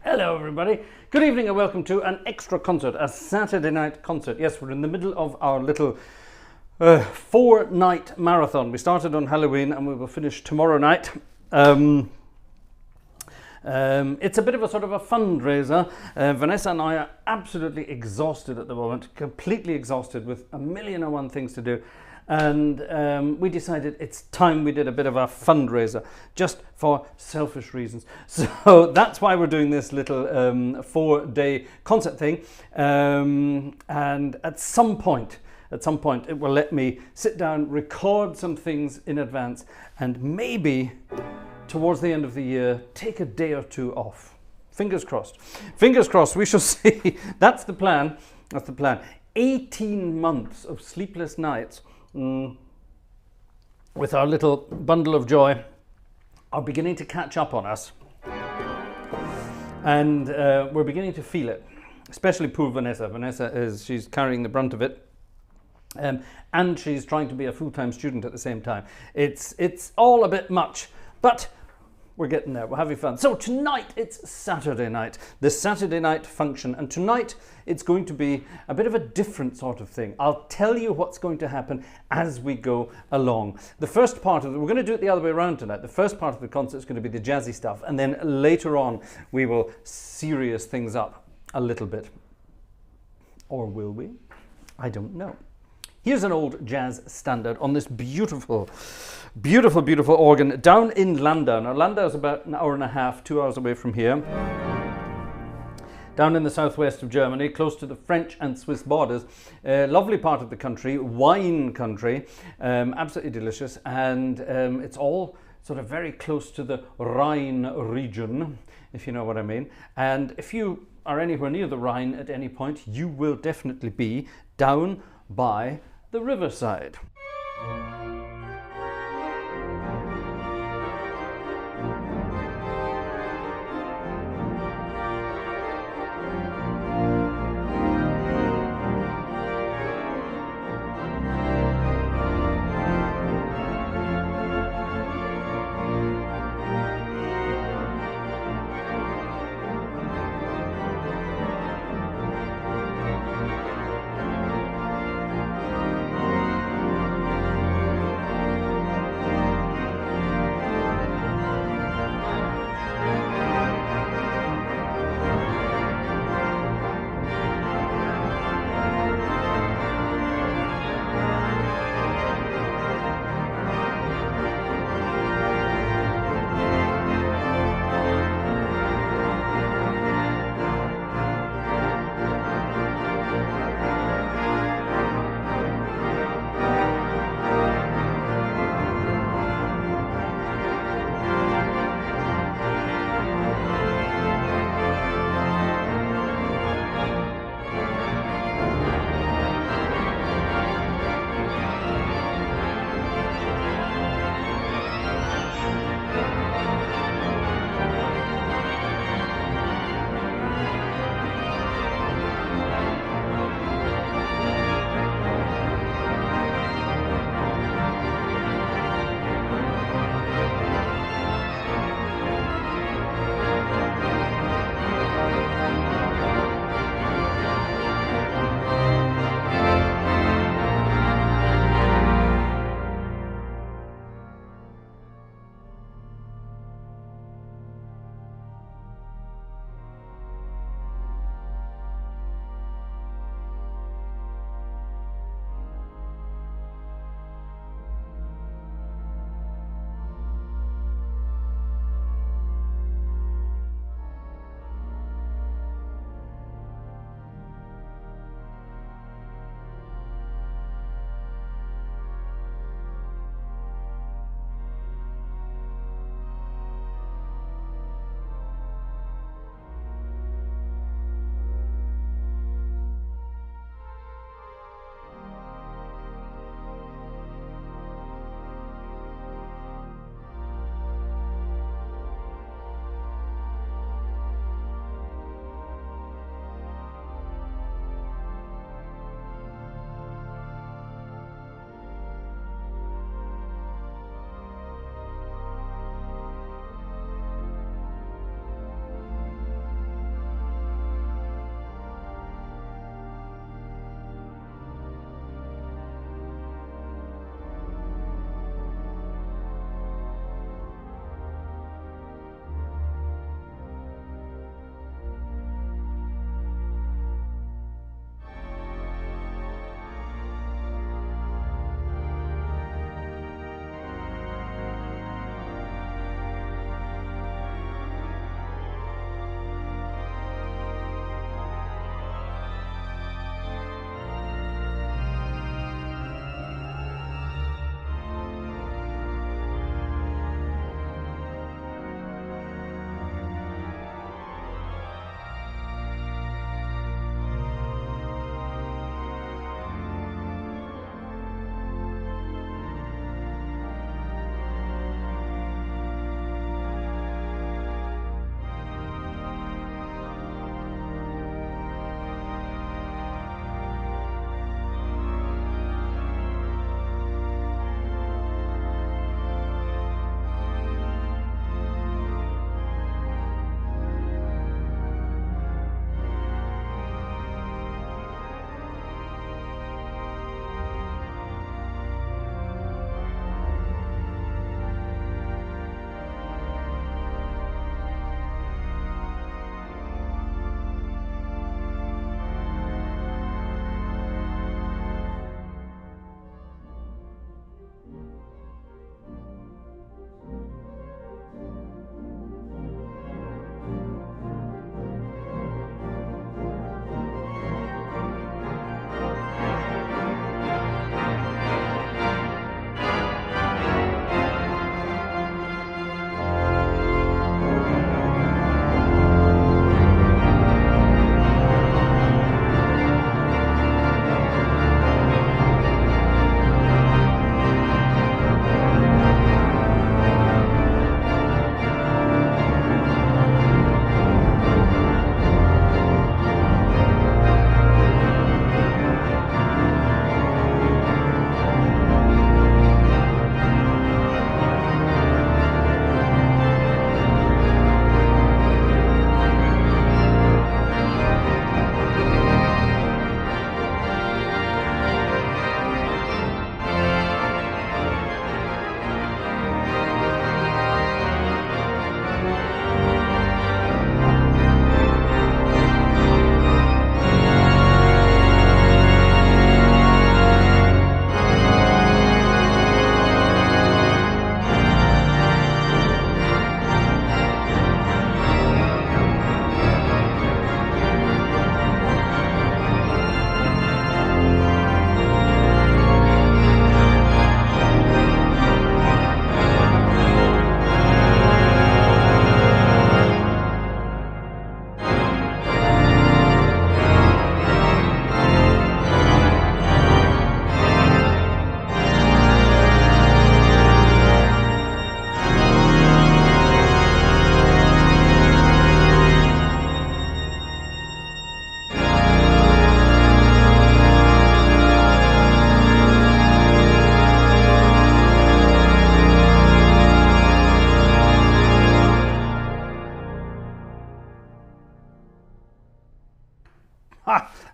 Hello everybody, good evening and welcome to an extra concert, a Saturday night concert. Yes, we're in the middle of our little 4-night marathon. We started on Halloween and we will finish tomorrow night. It's a bit of a sort of a fundraiser. Vanessa and I are absolutely exhausted at the moment, completely exhausted with a million and one things to do. And we decided it's time we did a bit of a fundraiser, just for selfish reasons. So that's why we're doing this little 4-day concert thing. And at some point it will let me sit down, record some things in advance, and maybe towards the end of the year take a day or two off. Fingers crossed. Fingers crossed, we shall see. That's the plan. That's the plan. 18 months of sleepless nights with our little bundle of joy are beginning to catch up on us, and we're beginning to feel it, especially poor Vanessa. She's carrying the brunt of it, and she's trying to be a full-time student at the same time. It's all a bit much, but we're getting there. We're having fun. So tonight it's Saturday night, the Saturday night function, and tonight it's going to be a bit of a different sort of thing. I'll tell you what's going to happen as we go along. The first part of it, we're going to do it the other way around tonight. The first part of the concert is going to be the jazzy stuff, and then later on we will serious things up a little bit. Or will we? I don't know. Here's an old jazz standard on this beautiful organ down in Landau. Now Landau is about an hour and a half, 2 hours away from here. down in the southwest of Germany, close to the French and Swiss borders. Lovely part of the country, wine country, absolutely delicious, and it's all sort of very close to the Rhine region, if you know what I mean. And if you are anywhere near the Rhine at any point, you will definitely be down by the riverside.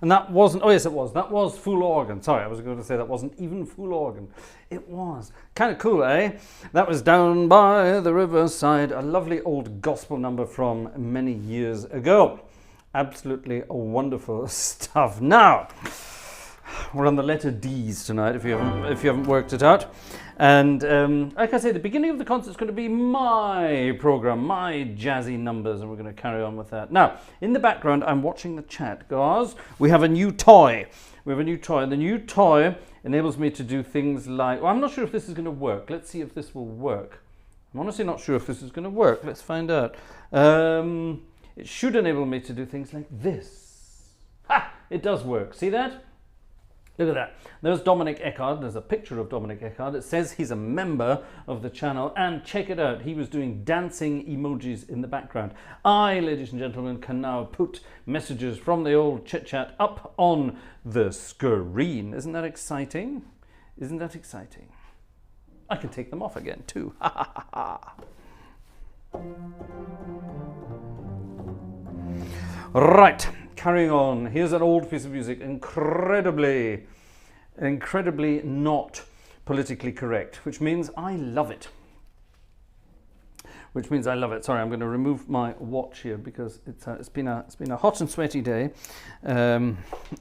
And that wasn't, oh yes it was, that was full organ. Sorry, I was going to say that wasn't even full organ. It was. Kind of cool, eh? That was Down by the Riverside, a lovely old gospel number from many years ago. Absolutely wonderful stuff. Now, we're on the letter D's tonight, if you haven't worked it out. And like I say, the beginning of the concert is going to be my program, my jazzy numbers, and we're going to carry on with that. Now, in the background, I'm watching the chat, guys. We have a new toy. We have a new toy, and the new toy enables me to do things like, well, I'm not sure if this is going to work. Let's see if this will work. I'm honestly not sure if this is going to work. Let's find out. It should enable me to do things like this. Ha! It does work. See that? Look at that. There's Dominic Eckard. There's a picture of Dominic Eckard. It says he's a member of the channel. And check it out. He was doing dancing emojis in the background. I, ladies and gentlemen, can now put messages from the old chit-chat up on the screen. Isn't that exciting? Isn't that exciting? I can take them off again too. Ha ha ha ha. Right. Carrying on, here's an old piece of music, incredibly not politically correct, which means I love it. Sorry, I'm going to remove my watch here because it's been a hot and sweaty day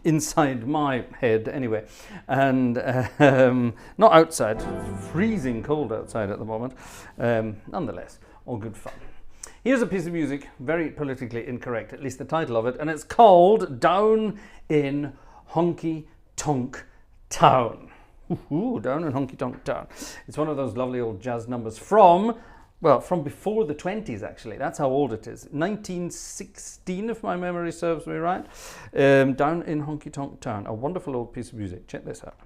inside my head anyway, and not outside, freezing cold outside at the moment. Nonetheless, all good fun. Here's a piece of music, very politically incorrect, at least the title of it, and it's called Down in Honky Tonk Town. Ooh, Down in Honky Tonk Town. It's one of those lovely old jazz numbers from before the 20s, actually. That's how old it is. 1916, if my memory serves me right. Down in Honky Tonk Town. A wonderful old piece of music. Check this out.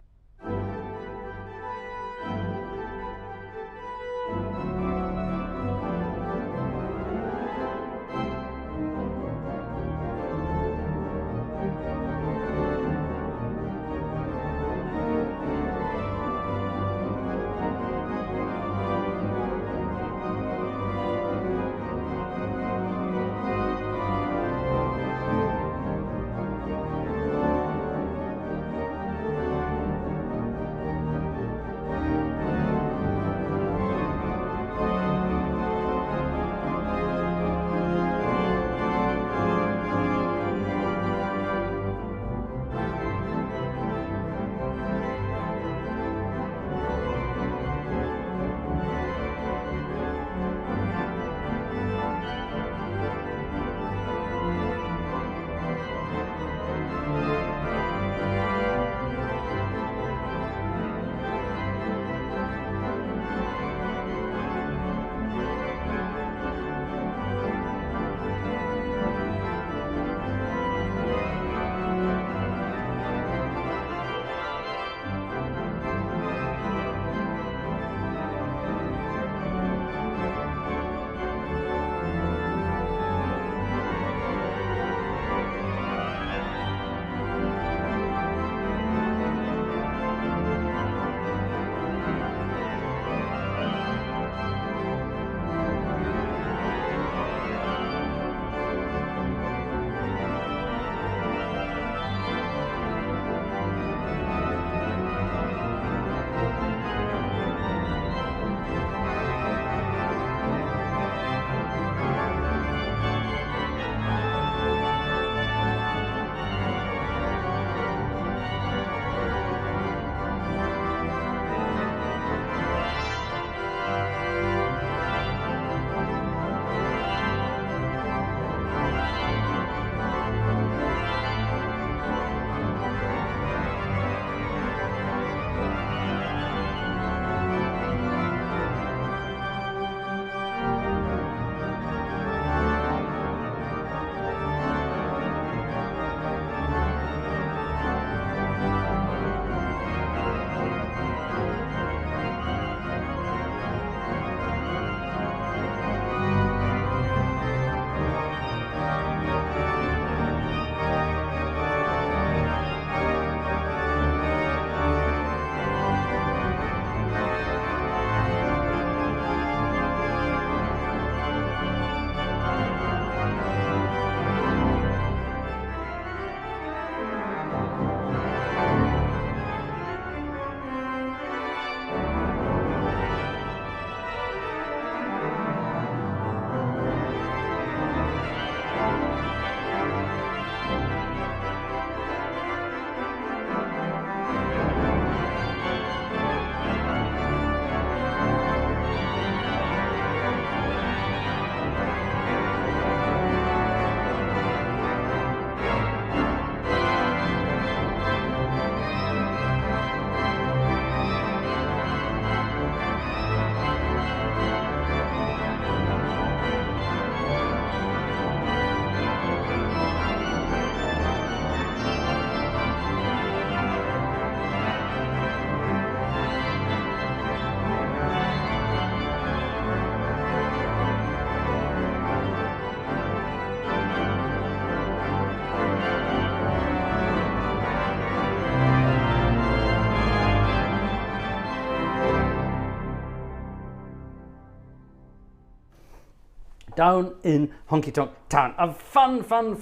down in Honky Tonk Town. A fun. Fun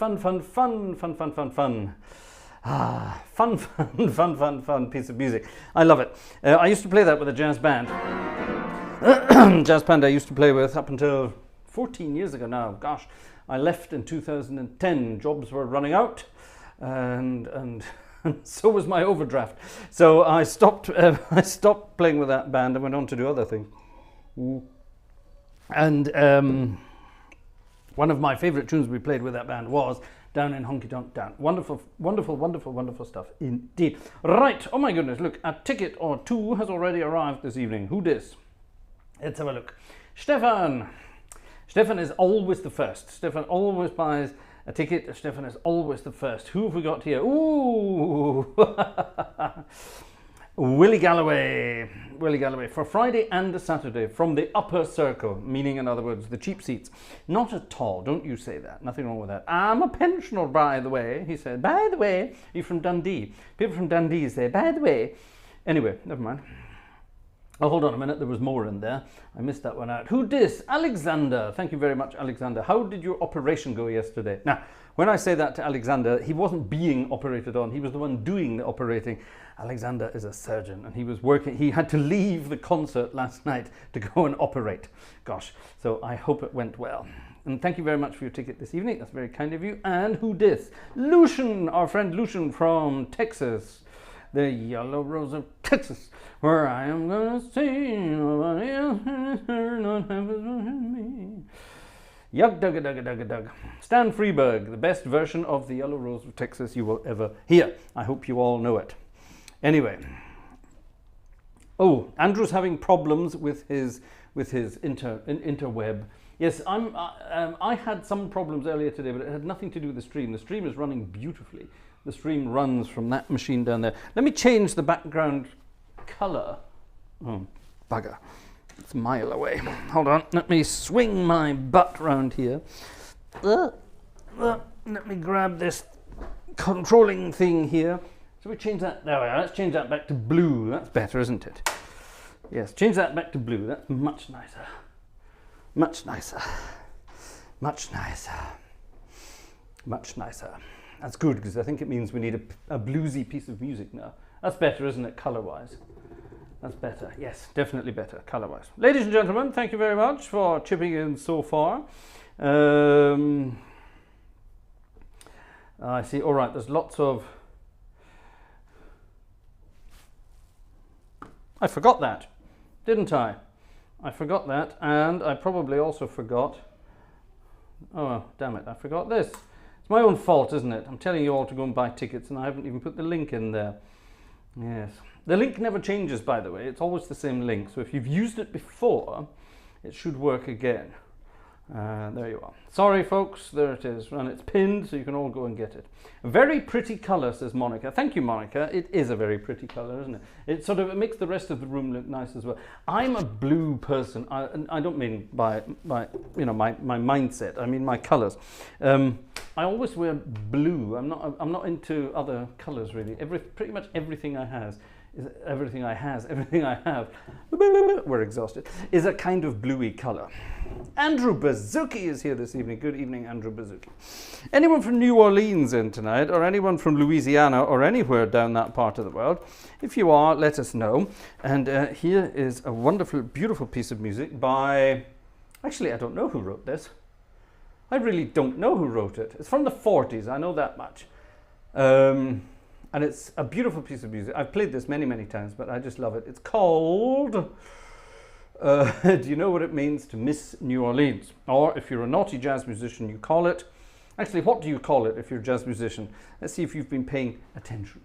piece of music. I love it. I used to play that with a jazz band. Jazz band I used to play with up until 14 years ago now. Gosh, I left in 2010. Jobs were running out, and so was my overdraft. So I stopped. I stopped playing with that band and went on to do other things. And one of my favourite tunes we played with that band was Down in Honky Tonk Town. Wonderful stuff indeed. Right, oh my goodness, look, a ticket or two has already arrived this evening. Who dis? Let's have a look. Stefan. Stefan is always the first. Stefan always buys a ticket. Stefan is always the first. Who have we got here? Ooh! Willie Galloway for Friday and Saturday from the upper circle, meaning in other words the cheap seats. Not at all, don't you say that, nothing wrong with that. I'm a pensioner, by the way, he said. By the way, you're from Dundee. People from Dundee say, by the way. Anyway, never mind. Oh, hold on a minute, there was more in there. I missed that one out. Who dis? Alexander. Thank you very much, Alexander. How did your operation go yesterday? Now, when I say that to Alexander, he wasn't being operated on. He was the one doing the operating. Alexander is a surgeon, and he was working. He had to leave the concert last night to go and operate. Gosh, so I hope it went well. And thank you very much for your ticket this evening. That's very kind of you. And who dis? Lucian, our friend Lucian from Texas. The Yellow Rose of Texas, where I am gonna sing nobody else not happens me. Yug dugga dugga dugga dug. Stan Freeberg, the best version of the Yellow Rose of Texas you will ever hear. I hope you all know it. Anyway. Oh, Andrew's having problems with his interweb. Yes, I had some problems earlier today, but it had nothing to do with the stream. The stream is running beautifully. The stream runs from that machine down there. Let me change the background color. Oh, bugger. It's a mile away. Hold on. Let me swing my butt round here. Let me grab this controlling thing here. So we change that. There we are. Let's change that back to blue. That's better, isn't it? Yes, change that back to blue. That's much nicer. Much nicer. Much nicer. Much nicer. That's good, because I think it means we need a bluesy piece of music now. That's better, isn't it, colour-wise? That's better. Yes, definitely better, colour-wise. Ladies and gentlemen, thank you very much for chipping in so far. I see. All right, there's lots of... I forgot that, didn't I? I forgot that, and I probably also forgot... Oh, damn it, I forgot this. It's my own fault, isn't it? I'm telling you all to go and buy tickets, and I haven't even put the link in there. Yes. The link never changes, by the way. It's always the same link. So if you've used it before, it should work again. There you are. Sorry, folks. There it is. And it's pinned, so you can all go and get it. A very pretty colour, says Monica. Thank you, Monica. It is a very pretty colour, isn't it? It makes the rest of the room look nice as well. I'm a blue person. I don't mean by my mindset. I mean my colours. I always wear blue. I'm not into other colours really. Pretty much everything I have. We're exhausted. Is a kind of bluey colour. Andrew Bazuki is here this evening. Good evening, Andrew Bazuki. Anyone from New Orleans in tonight, or anyone from Louisiana, or anywhere down that part of the world? If you are, let us know. And here is a wonderful, beautiful piece of music by... Actually, I don't know who wrote this. I really don't know who wrote it. It's from the 40s, I know that much. And it's a beautiful piece of music. I've played this many, many times, but I just love it. It's called... do you know what it means to miss New Orleans? Or if you're a naughty jazz musician, you call it... Actually, what do you call it if you're a jazz musician? Let's see if you've been paying attention.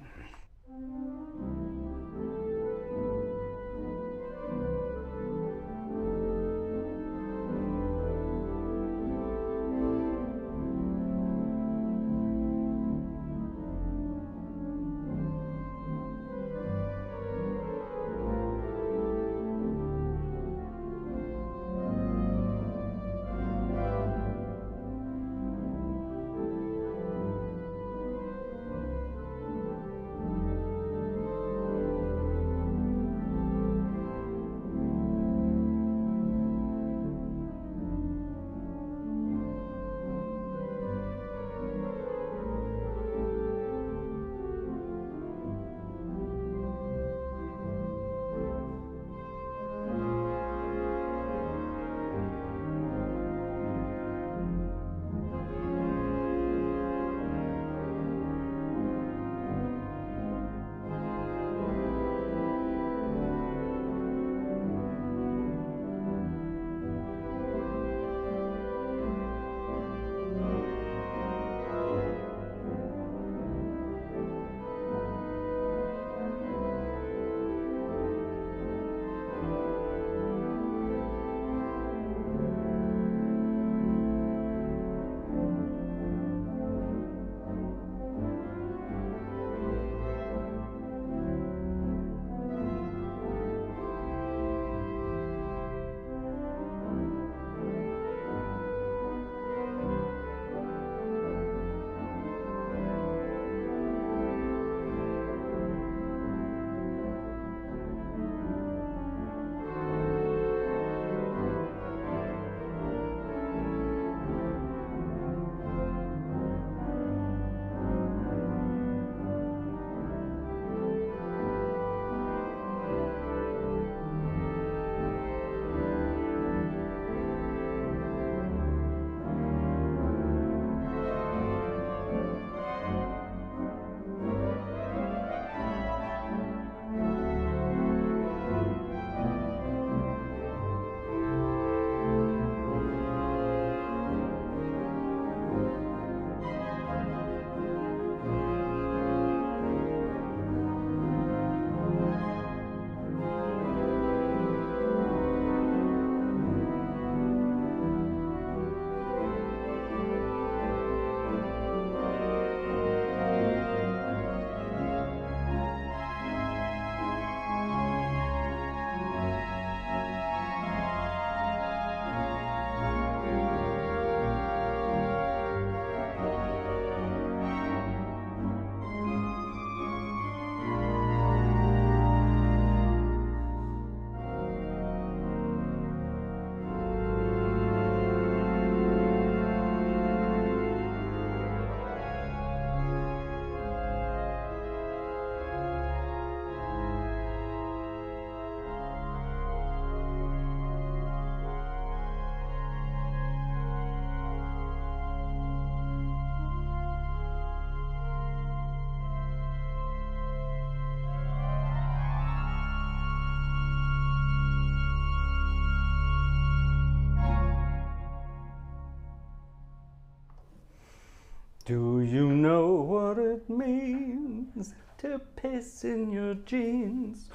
Do you know what it means to piss in your jeans?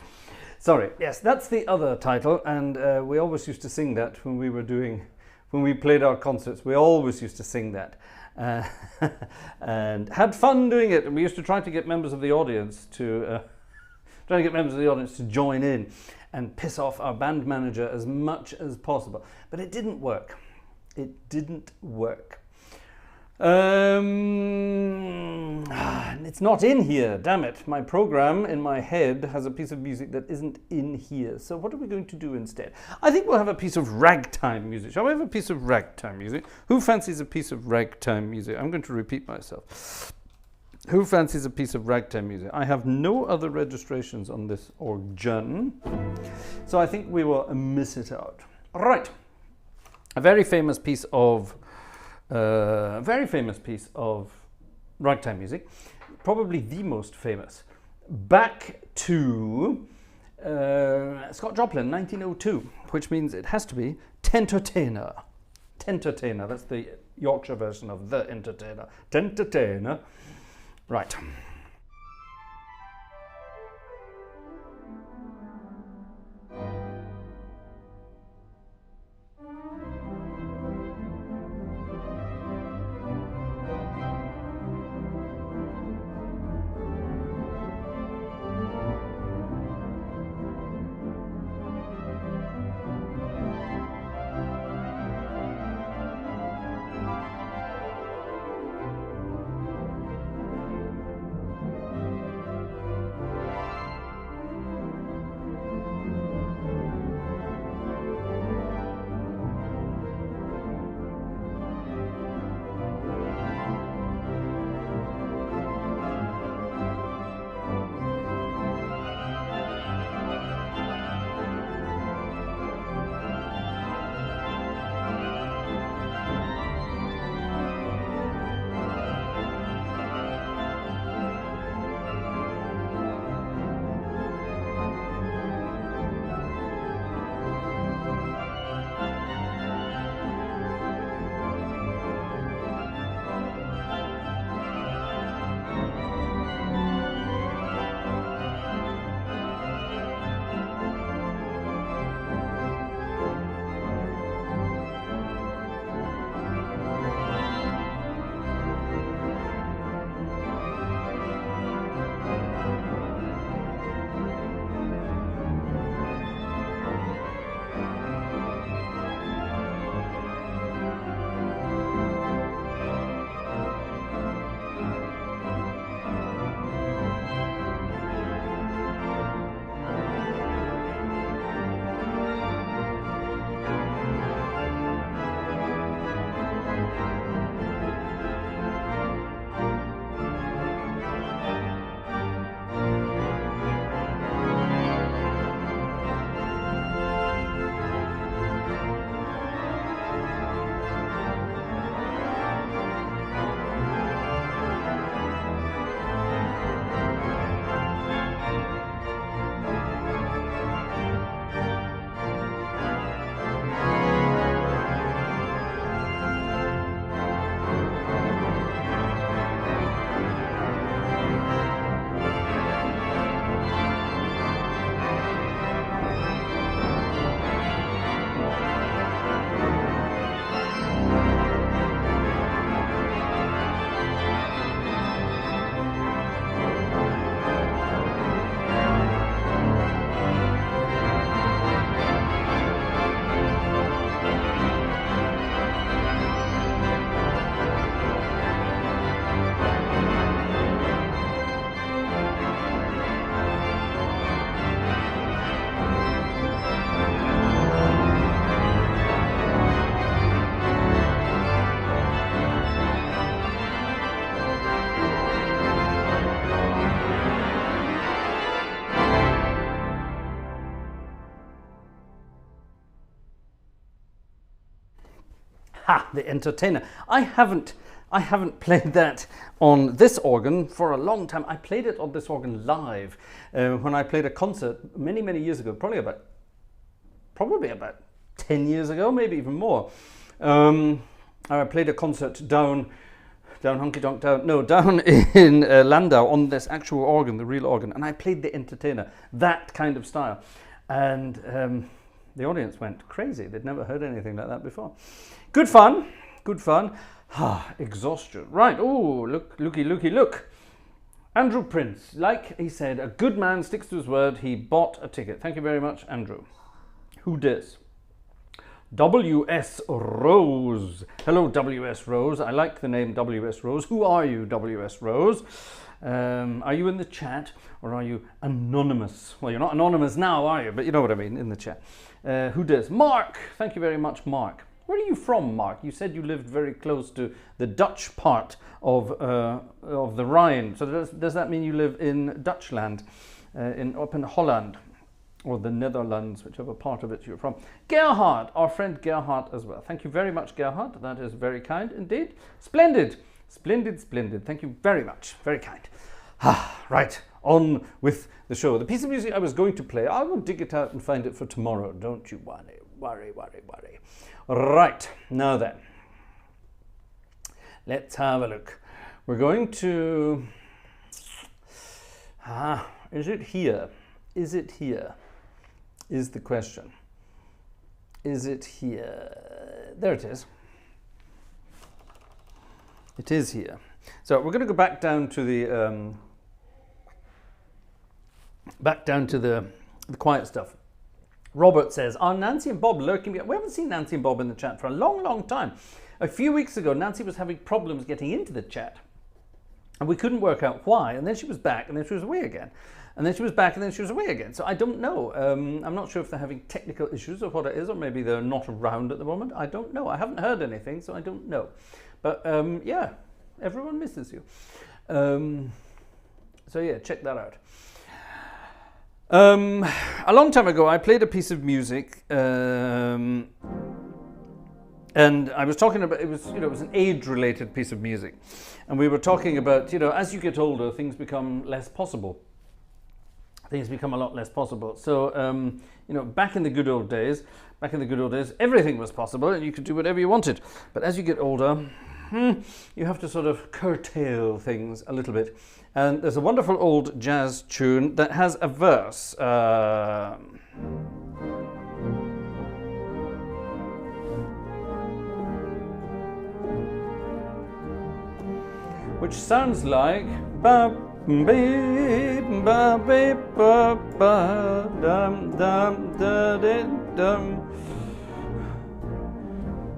Sorry, yes, that's the other title, and we always used to sing that when we played our concerts. We always used to sing that, and had fun doing it. And we used to try to get members of the audience to join in and piss off our band manager as much as possible. But it didn't work. It didn't work. It's not in here, damn it. My program in my head has a piece of music that isn't in here. So what are we going to do instead? I think we'll have a piece of ragtime music. Shall we have a piece of ragtime music? Who fancies a piece of ragtime music? I'm going to repeat myself. Who fancies a piece of ragtime music? I have no other registrations on this organ, so I think we will miss it out. Right, a very famous piece of ragtime music, probably the most famous. Back to Scott Joplin, 1902, which means it has to be Tentertainer. Tentertainer, that's the Yorkshire version of The Entertainer. Tentertainer. Right. Ha! The Entertainer. I haven't played that on this organ for a long time. I played it on this organ live when I played a concert many years ago, probably about 10 years ago, maybe even more. I played a concert down down honky tonk down. No, down in Landau on this actual organ, the real organ, and I played the entertainer, that kind of style, and the audience went crazy. They'd never heard anything like that before. Good fun, good fun. Exhaustion. Right. Oh, look. Andrew Prince, like he said, a good man sticks to his word. He bought a ticket. Thank you very much, Andrew. Who dis? W.S. Rose. Hello, W.S. Rose. I like the name W.S. Rose. Who are you, W.S. Rose? Are you in the chat or are you anonymous? Well, you're not anonymous now, are you? But you know what I mean, in the chat. Who dis? Mark. Thank you very much, Mark. Where are you from, Mark? You said you lived very close to the Dutch part of the Rhine. So does that mean you live in Dutchland, up in Holland, or the Netherlands, whichever part of it you're from? Gerhard, our friend Gerhard as well. Thank you very much, Gerhard. That is very kind indeed. Splendid. Thank you very much. Very kind. Right, on with the show. The piece of music I was going to play, I will dig it out and find it for tomorrow. Don't you worry. Right, now then, let's have a look. We're going to, is it here? Is it here? Is the question. Is it here? There it is. It is here. So we're going to go back down to the, the quiet stuff. Robert says, are Nancy and Bob lurking? We haven't seen Nancy and Bob in the chat for a long time. A few weeks ago, Nancy was having problems getting into the chat, and we couldn't work out why. And then she was back, and then she was away again. And then she was back, and then she was away again. So I don't know. I'm not sure if they're having technical issues or what it is, or maybe they're not around at the moment. I don't know. I haven't heard anything, so I don't know. But yeah, everyone misses you. So yeah, check that out. A long time ago, I played a piece of music, and I was talking about, it was an age-related piece of music, and we were talking about, as you get older, things become less possible. Things become a lot less possible. So, back in the good old days, everything was possible, and you could do whatever you wanted. But as you get older, you have to sort of curtail things a little bit. And there's a wonderful old jazz tune that has a verse. Which sounds like ba beep ba beep ba ba dum dum da dum.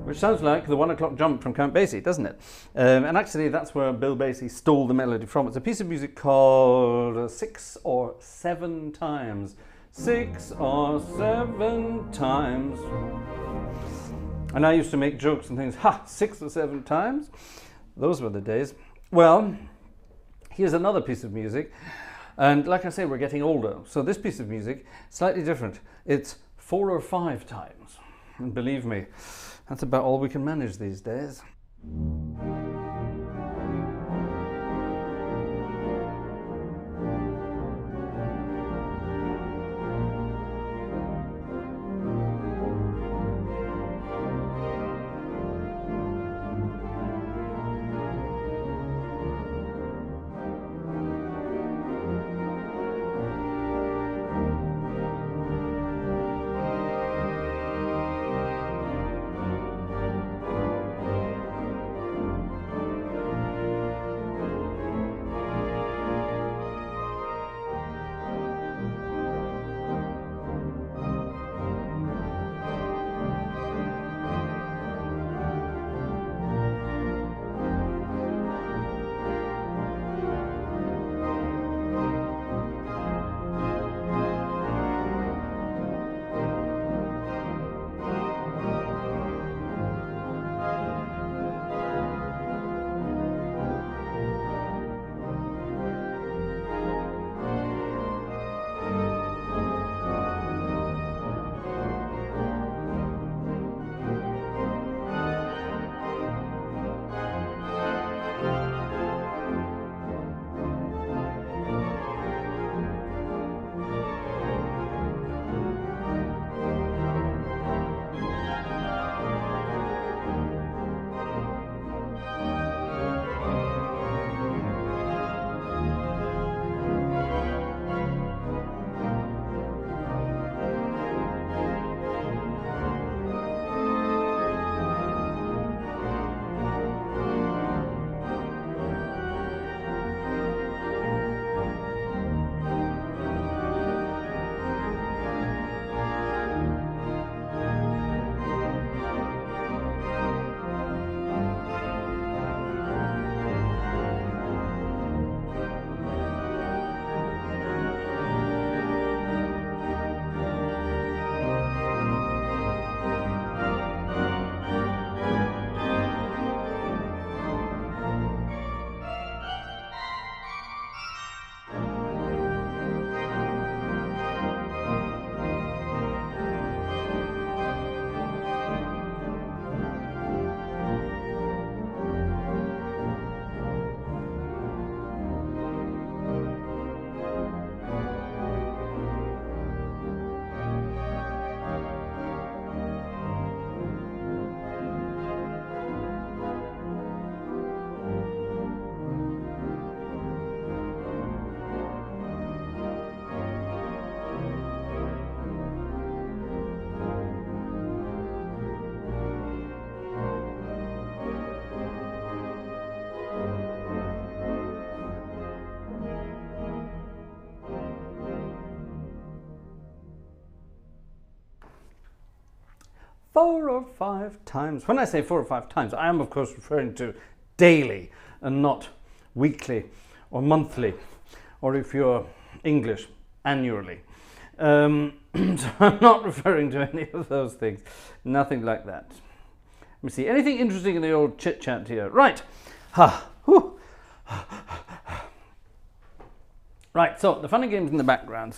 Which sounds like the 1 o'clock jump from Count Basie, doesn't it? And actually, that's where Bill Basie stole the melody from. It's a piece of music called 6 or 7 Times. 6 or 7 times. And I used to make jokes and things. 6 or 7 times? Those were the days. Well, here's another piece of music. And like I say, we're getting older. So this piece of music, slightly different. It's 4 or 5 times. And believe me, that's about all we can manage these days. 4 or 5 times. When I say 4 or 5 times, I am of course referring to daily and not weekly or monthly, or if you're English, annually. So I'm not referring to any of those things. Nothing like that. Let me see. Anything interesting in the old chit chat here? Right. Right, so the funny games in the background.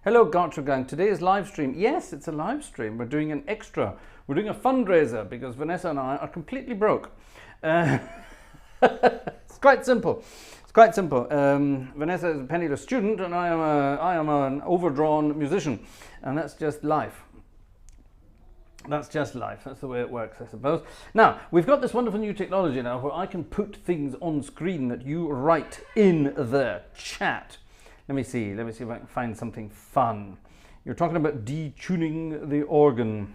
Hello, Gartshore gang. Today is live stream. Yes, it's a live stream. We're doing an extra. We're doing a fundraiser because Vanessa and I are completely broke. It's quite simple. Vanessa is a penniless student, and I am an overdrawn musician, and that's just life. That's the way it works, I suppose. Now, we've got this wonderful new technology now where I can put things on screen that you write in the chat. Let me see if I can find something fun. You're talking about detuning the organ.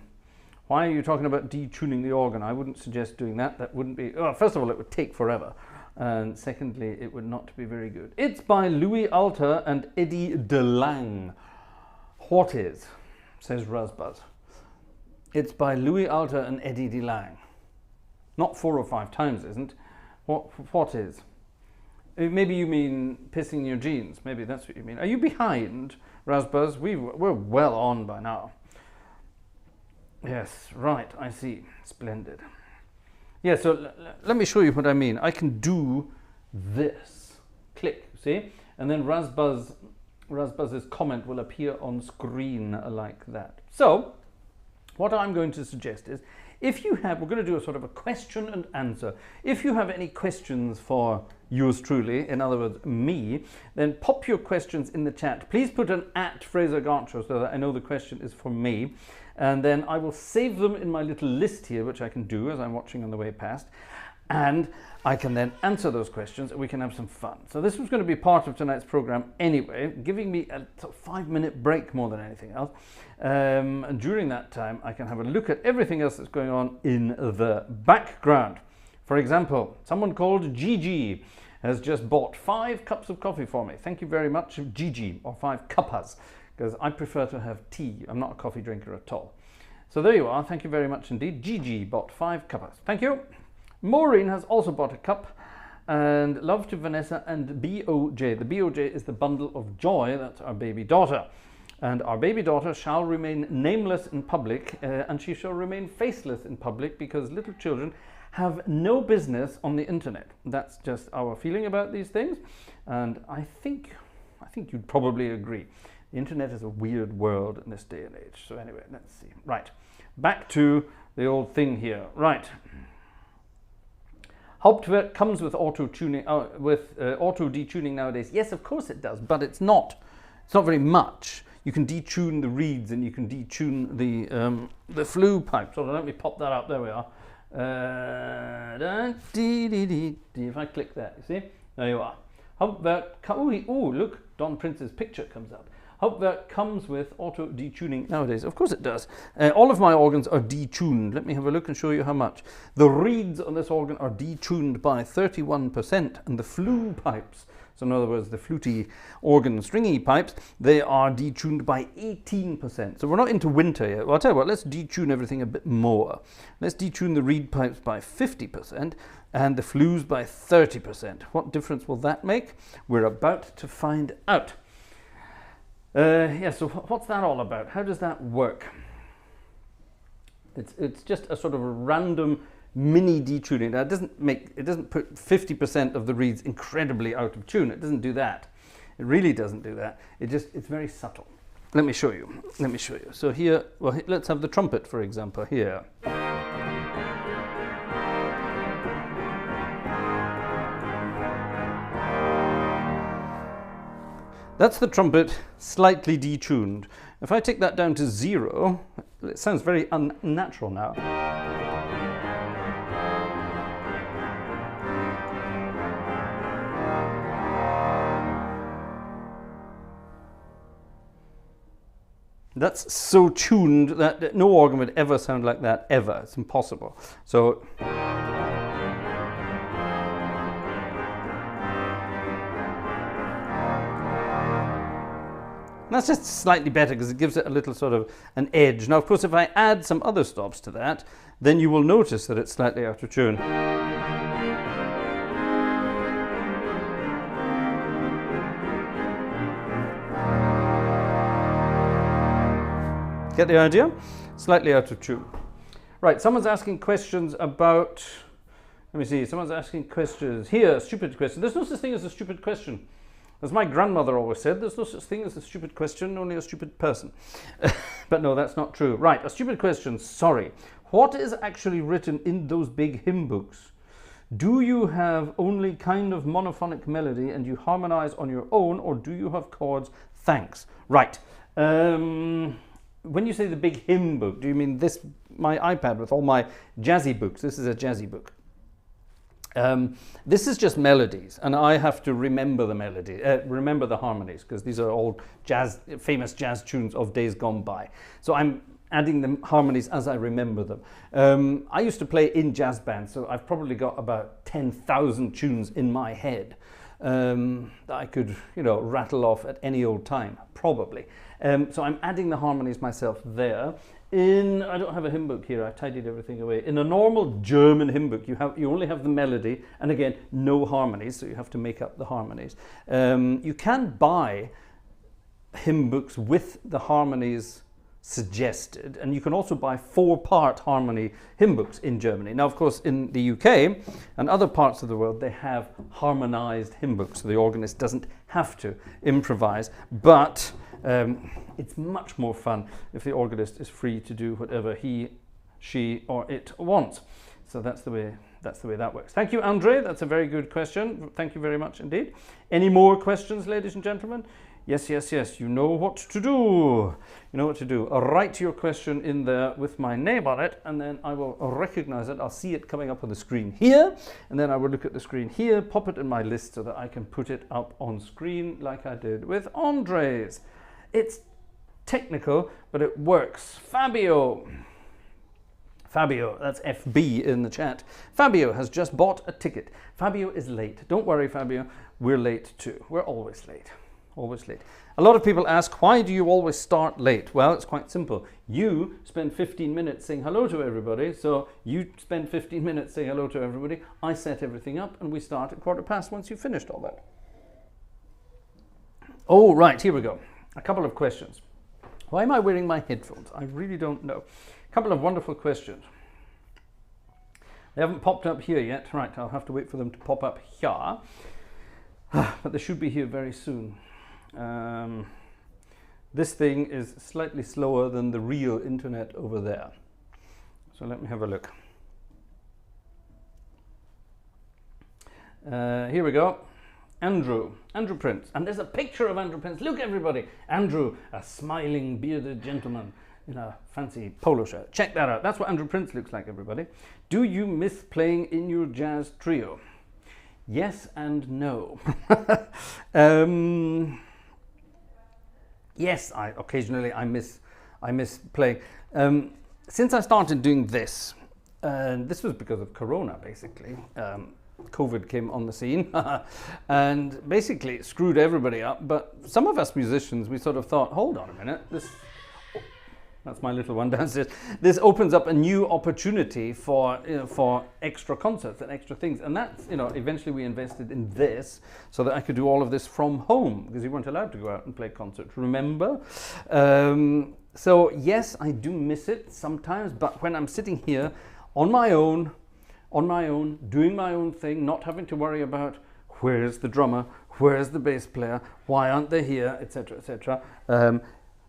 Why are you talking about detuning the organ? I wouldn't suggest doing that. That wouldn't be... Oh, first of all, it would take forever. And secondly, it would not be very good. It's by Louis Alter and Eddie DeLange. What is? Says Razbaz. It's by Louis Alter and Eddie DeLange. Not 4 or 5 times, isn't? What is? Maybe you mean pissing your jeans. Maybe that's what you mean. Are you behind, Razbaz? We're well on by now. Yes, right, I see. Splendid. Yeah, so let me show you what I mean. I can do this. Click, see? And then Razbaz's comment will appear on screen like that. So, what I'm going to suggest is, if you have, we're going to do a sort of a question and answer. If you have any questions for yours truly, in other words, me, then pop your questions in the chat. Please put an @Fraser Gartshore so that I know the question is for me. And then I will save them in my little list here, which I can do as I'm watching on the way past. And I can then answer those questions and we can have some fun. So this was going to be part of tonight's program anyway, giving me a 5-minute break more than anything else. And during that time, I can have a look at everything else that's going on in the background. For example, someone called Gigi has just bought 5 cups of coffee for me. Thank you very much, Gigi, or 5 cuppas, because I prefer to have tea. I'm not a coffee drinker at all. So there you are. Thank you very much indeed. Gigi bought 5 cuppas. Thank you. Maureen has also bought a cup, and love to Vanessa and BOJ. The BOJ is the bundle of joy. That's our baby daughter. And our baby daughter shall remain nameless in public, and she shall remain faceless in public, because little children have no business on the internet. That's just our feeling about these things, and I think you'd probably agree. The internet is a weird world in this day and age. So anyway, let's see. Right, back to the old thing here. Right. Hauptwerk comes with auto-tuning, auto-detuning nowadays. Yes, of course it does, but it's not very much. You can detune the reeds and you can detune the flue pipe. So let me pop that up. There we are. If I click that, you see? There you are. Hauptwerk, look, Don Prince's picture comes up. Hauptwerk comes with auto-detuning nowadays. Of course it does. All of my organs are detuned. Let me have a look and show you how much. The reeds on this organ are detuned by 31%, and the flue pipes, so in other words, the fluty organ stringy pipes, they are detuned by 18%. So we're not into winter yet. Well, I'll tell you what, let's detune everything a bit more. Let's detune the reed pipes by 50% and the flues by 30%. What difference will that make? We're about to find out. Yeah, so what's that all about? How does that work? It's just a sort of a random mini detuning. Now, it doesn't put 50% of the reeds incredibly out of tune. It doesn't do that. It really doesn't do that. It's very subtle. Let me show you. So here, well, let's have the trumpet, for example, here. That's the trumpet slightly detuned. If I take that down to 0, it sounds very unnatural now. That's so tuned that no organ would ever sound like that, ever. It's impossible. So that's just slightly better because it gives it a little sort of an edge. Now, of course, if I add some other stops to that, then you will notice that it's slightly out of tune. Get the idea? Slightly out of tune. Right, someone's asking questions about, let me see, someone's asking questions. Here, stupid question. There's no such thing as a stupid question. As my grandmother always said, there's no such thing as a stupid question, only a stupid person. But no, that's not true. Right, a stupid question, sorry. What is actually written in those big hymn books? Do you have only kind of monophonic melody and you harmonize on your own, or do you have chords? Thanks. Right. When you say the big hymn book, do you mean this, my iPad with all my jazzy books? This is a jazzy book. This is just melodies, and I have to remember the melody, remember the harmonies, because these are all famous jazz tunes of days gone by. So I'm adding the harmonies as I remember them. I used to play in jazz bands, so I've probably got about 10,000 tunes in my head that I could, rattle off at any old time, probably. So I'm adding the harmonies myself there. I don't have a hymn book here, I tidied everything away. In a normal German hymn book, you only have the melody, and again, no harmonies, so you have to make up the harmonies. You can buy hymn books with the harmonies suggested, and you can also buy 4-part harmony hymn books in Germany. Now, of course, in the UK and other parts of the world, they have harmonized hymn books, so the organist doesn't have to improvise, but it's much more fun if the organist is free to do whatever he, she, or it wants. So that's the way that works. Thank you, Andre. That's a very good question. Thank you very much indeed. Any more questions, ladies and gentlemen? Yes, yes, yes. You know what to do. You know what to do. Write your question in there with my name on it, and then I will recognize it. I'll see it coming up on the screen here, and then I will look at the screen here, pop it in my list so that I can put it up on screen like I did with Andre's. It's technical, but it works. Fabio, that's FB in the chat. Fabio has just bought a ticket. Fabio is late. Don't worry, Fabio. We're late too. We're always late. Always late. A lot of people ask, why do you always start late? Well, it's quite simple. You spend 15 minutes saying hello to everybody, so you spend 15 minutes saying hello to everybody. I set everything up, and we start at 1:15 once you've finished all that. Oh, right, here we go. A couple of questions. Why am I wearing my headphones? I really don't know. A couple of wonderful questions. They haven't popped up here yet. Right, I'll have to wait for them to pop up here. But they should be here very soon. This thing is slightly slower than the real internet over there. So let me have a look. Here we go. Andrew Prince. And there's a picture of Andrew Prince. Look, everybody. Andrew, a smiling, bearded gentleman in a fancy polo shirt. Check that out. That's what Andrew Prince looks like, everybody. Do you miss playing in your jazz trio? Yes and no. Yes, occasionally I miss playing. Since I started doing this, and this was because of Corona, basically. COVID came on the scene and basically screwed everybody up. But some of us musicians, we sort of thought, hold on a minute, that's my little one downstairs. This opens up a new opportunity for extra concerts and extra things, and that's eventually we invested in this so that I could do all of this from home because you weren't allowed to go out and play concerts. Remember? So yes, I do miss it sometimes, but when I'm sitting here on my own, doing my own thing, not having to worry about where's the drummer, where's the bass player, why aren't they here, etc., etc.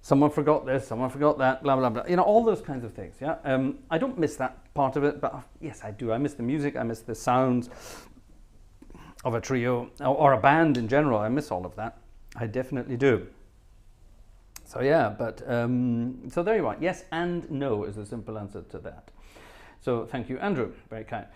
Someone forgot this, someone forgot that, blah, blah, blah. All those kinds of things, yeah? I don't miss that part of it, but yes, I do. I miss the music, I miss the sounds of a trio, or a band in general. I miss all of that. I definitely do. So yeah, but, so there you are. Yes and no is the simple answer to that. So thank you, Andrew. Very kind.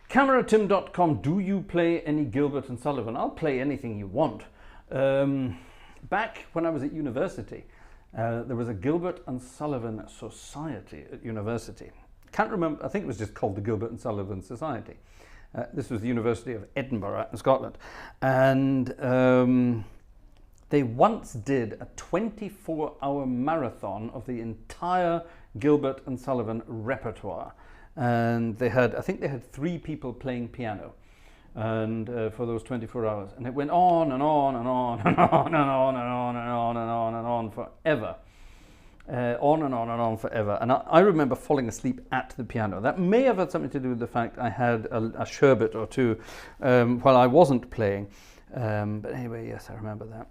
CameraTim.com. Do you play any Gilbert and Sullivan? I'll play anything you want. Back when I was at university, there was a Gilbert and Sullivan Society at university. Can't remember, I think it was just called the Gilbert and Sullivan Society. This was the University of Edinburgh in Scotland. And They once did a 24-hour marathon of the entire Gilbert and Sullivan repertoire. And they had, I think they had 3 people playing piano, and for those 24 hours. And it went on and on and on and on and on and on and on and on and on forever. On and on and on forever. And I remember falling asleep at the piano. That may have had something to do with the fact I had a sherbet or two while I wasn't playing. But anyway, yes, I remember that.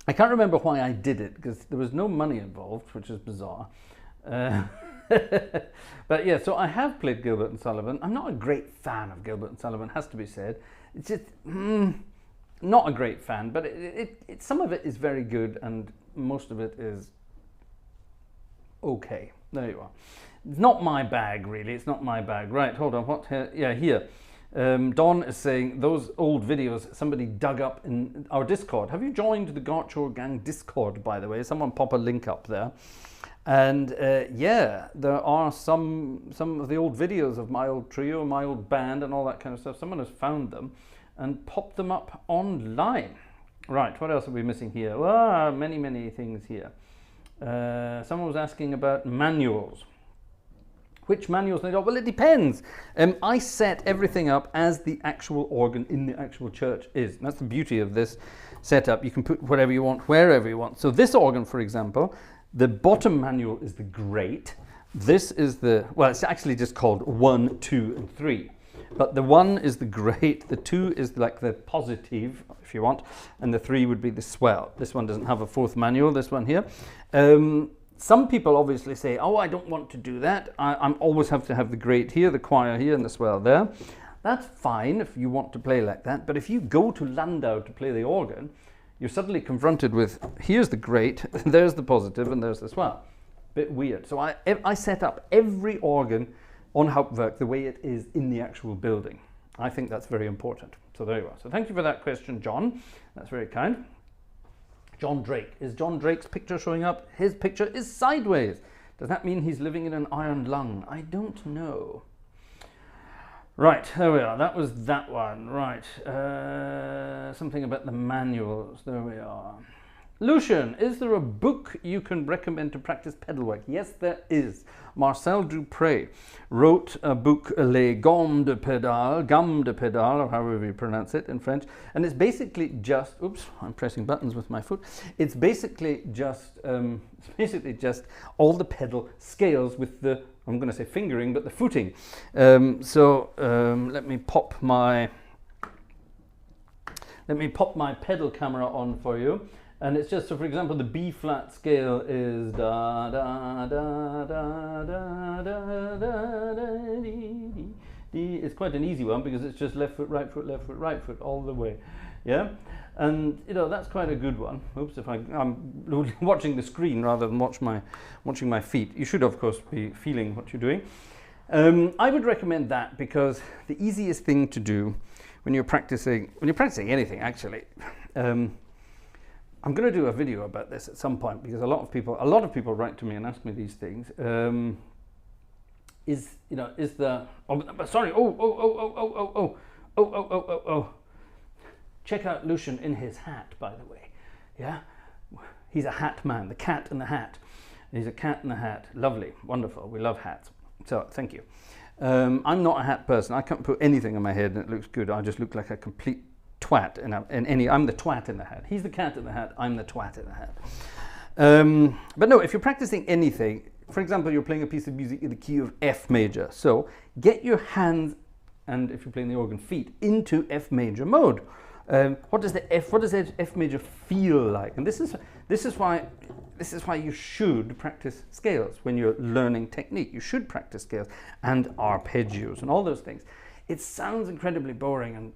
I can't remember why I did it, because there was no money involved, which is bizarre. But yeah, so I have played Gilbert and Sullivan. I'm not a great fan of Gilbert and Sullivan, has to be said. It's just not a great fan, but some of it is very good and most of it is okay. There you are. It's not my bag, really. It's not my bag. Right, hold on. What? Yeah, here. Don is saying those old videos somebody dug up in our Discord. Have you joined the Gartshore Gang Discord, by the way? Someone pop a link up there. And yeah, there are some of the old videos of my old trio, my old band and all that kind of stuff. Someone has found them and popped them up online. Right, what else are we missing here? Well, many things here. Someone was asking about manuals. Which manuals they got? Well, it depends. I set everything up as the actual organ in the actual church is. And that's the beauty of this setup. You can put whatever you want, wherever you want. So this organ, for example, the bottom manual is the great. This is the, well, it's actually just called 1, 2, and 3. But the 1 is the great, the 2 is like the positive, if you want, and the 3 would be the swell. This one doesn't have a 4th manual, this one here. Some people obviously say, oh, I don't want to do that. I always have to have the great here, the choir here, and the swell there. That's fine if you want to play like that. But if you go to Landau to play the organ, you're suddenly confronted with, here's the great, there's the positive, and there's the swell. Bit weird. So I set up every organ on Hauptwerk the way it is in the actual building. I think that's very important. So there you are. So thank you for that question, John. That's very kind. John Drake. Is John Drake's picture showing up? His picture is sideways. Does that mean he's living in an iron lung? I don't know. Right, there we are. That was that one. Right. Something about the manuals. There we are. Lucian, is there a book you can recommend to practice pedal work? Yes, there is. Marcel Dupré wrote a book, Les Gammes de Pédale, or however you pronounce it in French, and it's basically just, oops, I'm pressing buttons with my foot. It's basically just all the pedal scales with the, I'm going to say fingering, but the footing. Let me pop my pedal camera on for you. And it's just, so for example, the B flat scale is da da da da da da da da dee. It's quite an easy one because it's just left foot, right foot, left foot, right foot all the way. Yeah, and you know that's quite a good one. Oops, if I'm watching the screen rather than watching my feet. You should of course be feeling what you're doing. I would recommend that because the easiest thing to do when you're practicing anything actually. I'm going to do a video about this at some point because a lot of people write to me and ask me these things. Check out Lucian in his hat, by the way. Yeah, he's a hat man. The cat in the hat. He's a cat in the hat. Lovely, wonderful. We love hats. So thank you. I'm not a hat person. I can't put anything on my head and it looks good. I just look like a complete twat I'm the twat in the hat. He's the cat in the hat, I'm the twat in the hat. But no, if you're practicing anything, for example, you're playing a piece of music in the key of F major, so get your hands, and if you're playing the organ, feet, into F major mode. What does F major feel like? And this is why you should practice scales when you're learning technique. You should practice scales and arpeggios and all those things. It sounds incredibly boring, and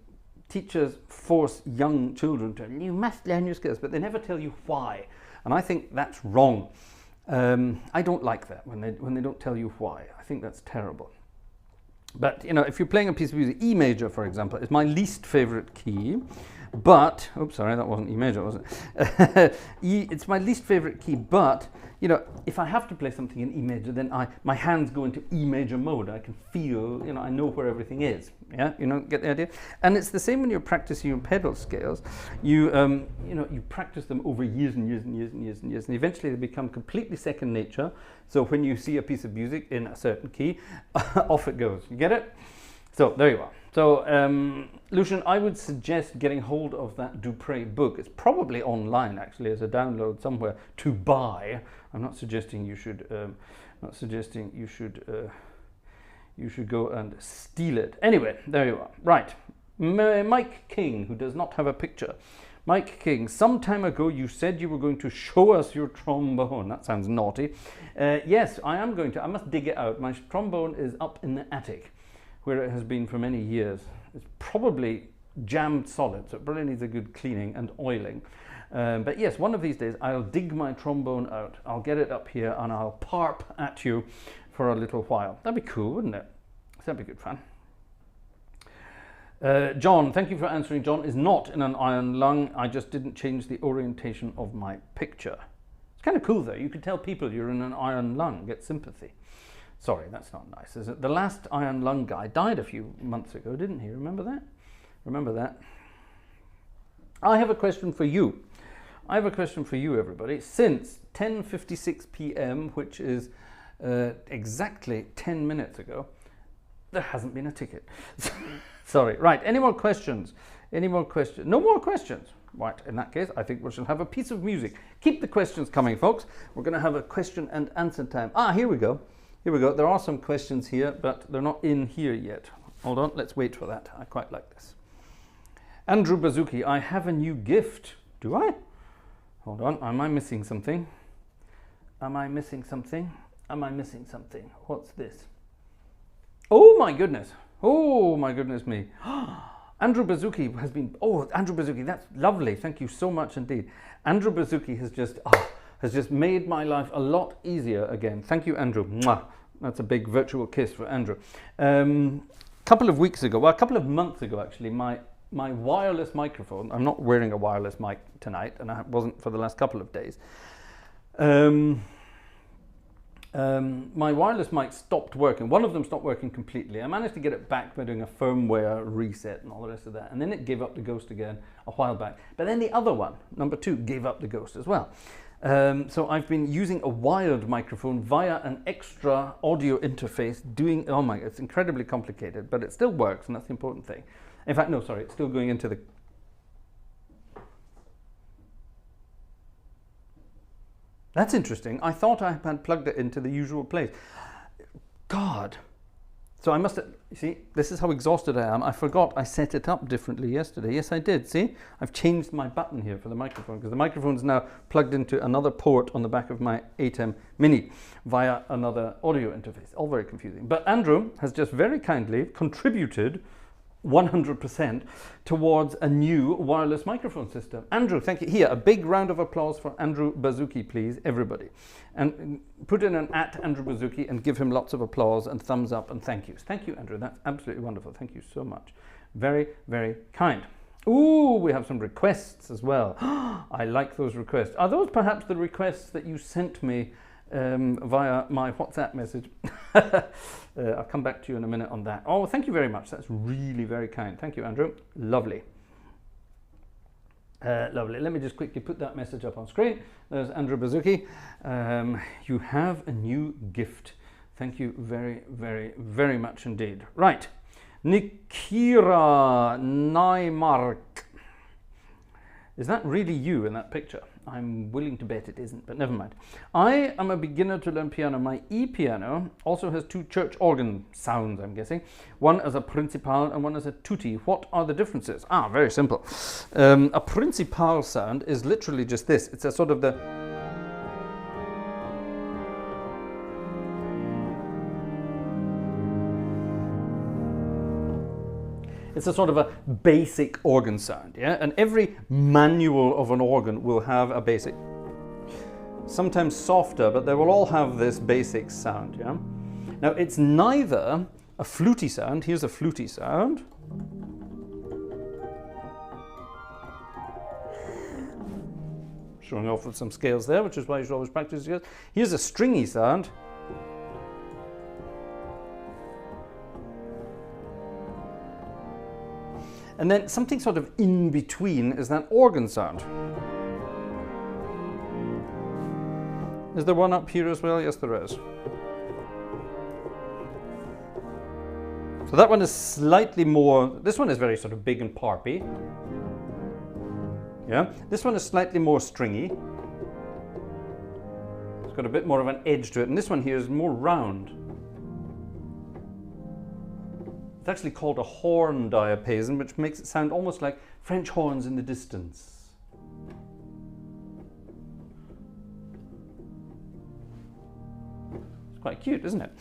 teachers force young children to, you must learn your skills, but they never tell you why. And I think that's wrong. I don't like that when they don't tell you why. I think that's terrible. But you know, if you're playing a piece of music, E major, for example, is my least favorite key. But, oops, sorry, that wasn't E major, was it? It's my least favorite key, but you know, if I have to play something in E major, then my hands go into E major mode. I can feel, you know, I know where everything is. Yeah, you know, get the idea? And it's the same when you're practicing your pedal scales. You know, you practice them over years and years and years and years and years, and eventually they become completely second nature. So when you see a piece of music in a certain key, off it goes. You get it? So there you are. So Lucian, I would suggest getting hold of that Dupre book. It's probably online actually as a download somewhere to buy. I'm not suggesting you should. You should go and steal it. Anyway, there you are. Right, Mike King, who does not have a picture. Mike King, some time ago you said you were going to show us your trombone. That sounds naughty. Yes, I am going to. I must dig it out. My trombone is up in the attic, where it has been for many years. It's probably jammed solid, so it probably needs a good cleaning and oiling. But yes, one of these days I'll dig my trombone out. I'll get it up here and I'll parp at you for a little while. That'd be cool, wouldn't it? That'd be good fun. John, thank you for answering. John is not in an iron lung. I just didn't change the orientation of my picture. It's kind of cool though. You could tell people you're in an iron lung, get sympathy. Sorry, that's not nice, is it? The last iron lung guy died a few months ago, didn't he? Remember that? Remember that? I have a question for you. I have a question for you, everybody. Since 10:56 p.m., which is exactly 10 minutes ago, there hasn't been a ticket. Sorry. Right, any more questions? Any more questions? No more questions. Right, in that case, I think we shall have a piece of music. Keep the questions coming, folks. We're going to have a question and answer time. Here we go. Here we go. There are some questions here, but they're not in here yet. Hold on, let's wait for that. I quite like this. Andrew Bazuki, I have a new gift. Do I? Hold on, am I missing something? Am I missing something? Am I missing something? What's this? Oh my goodness. Oh my goodness me. Andrew Bazuki has been, Andrew Bazuki, that's lovely. Thank you so much indeed. Andrew Bazuki has just made my life a lot easier again. Thank you, Andrew. Mwah. That's a big virtual kiss for Andrew. Couple of weeks ago, well, a couple of months ago actually, my wireless microphone, I'm not wearing a wireless mic tonight, and I wasn't for the last couple of days. My wireless mic stopped working. One of them stopped working completely. I managed to get it back by doing a firmware reset and all the rest of that. And then it gave up the ghost again a while back. But then the other one, number 2, gave up the ghost as well. So I've been using a wired microphone via an extra audio interface doing, oh my, it's incredibly complicated, but it still works, and that's the important thing. In fact, no, sorry, it's still going into the... That's interesting. I thought I had plugged it into the usual place. God. So I must have, you see, this is how exhausted I am. I forgot I set it up differently yesterday. Yes, I did. See, I've changed my button here for the microphone because the microphone is now plugged into another port on the back of my ATEM Mini via another audio interface. All very confusing. But Andrew has just very kindly contributed 100% towards a new wireless microphone system. Andrew, thank you. Here, a big round of applause for Andrew Bazuki, please, everybody. And put in an @Andrew Bazuki and give him lots of applause and thumbs up and thank yous. Thank you, Andrew. That's absolutely wonderful. Thank you so much. Very, very kind. Ooh, we have some requests as well. I like those requests. Are those perhaps the requests that you sent me via my WhatsApp message? I'll come back to you in a minute on that. Oh, thank you very much. That's really very kind. Thank you, Andrew. Lovely. Lovely. Let me just quickly put that message up on screen. There's Andrew Bazuki. You have a new gift. Thank you very, very, very much indeed. Right. Nikira Naimark. Is that really you in that picture? I'm willing to bet it isn't, but never mind. I am a beginner to learn piano. My E-piano also has 2 church organ sounds, I'm guessing. One as a principal and one as a tutti. What are the differences? Very simple. A principal sound is literally just this. It's a sort of the... It's a sort of a basic organ sound, yeah? And every manual of an organ will have a basic, sometimes softer, but they will all have this basic sound, yeah? Now, it's neither a fluty sound. Here's a fluty sound. showing off with some scales there, which is why you should always practice scales. Here's a stringy sound. And then something sort of in between is that organ sound. Is there one up here as well? Yes, there is. So that one is slightly more, this one is very sort of big and parpy. Yeah, this one is slightly more stringy. It's got a bit more of an edge to it, and this one here is more round. It's actually called a horn diapason, which makes it sound almost like French horns in the distance. It's quite cute, isn't it?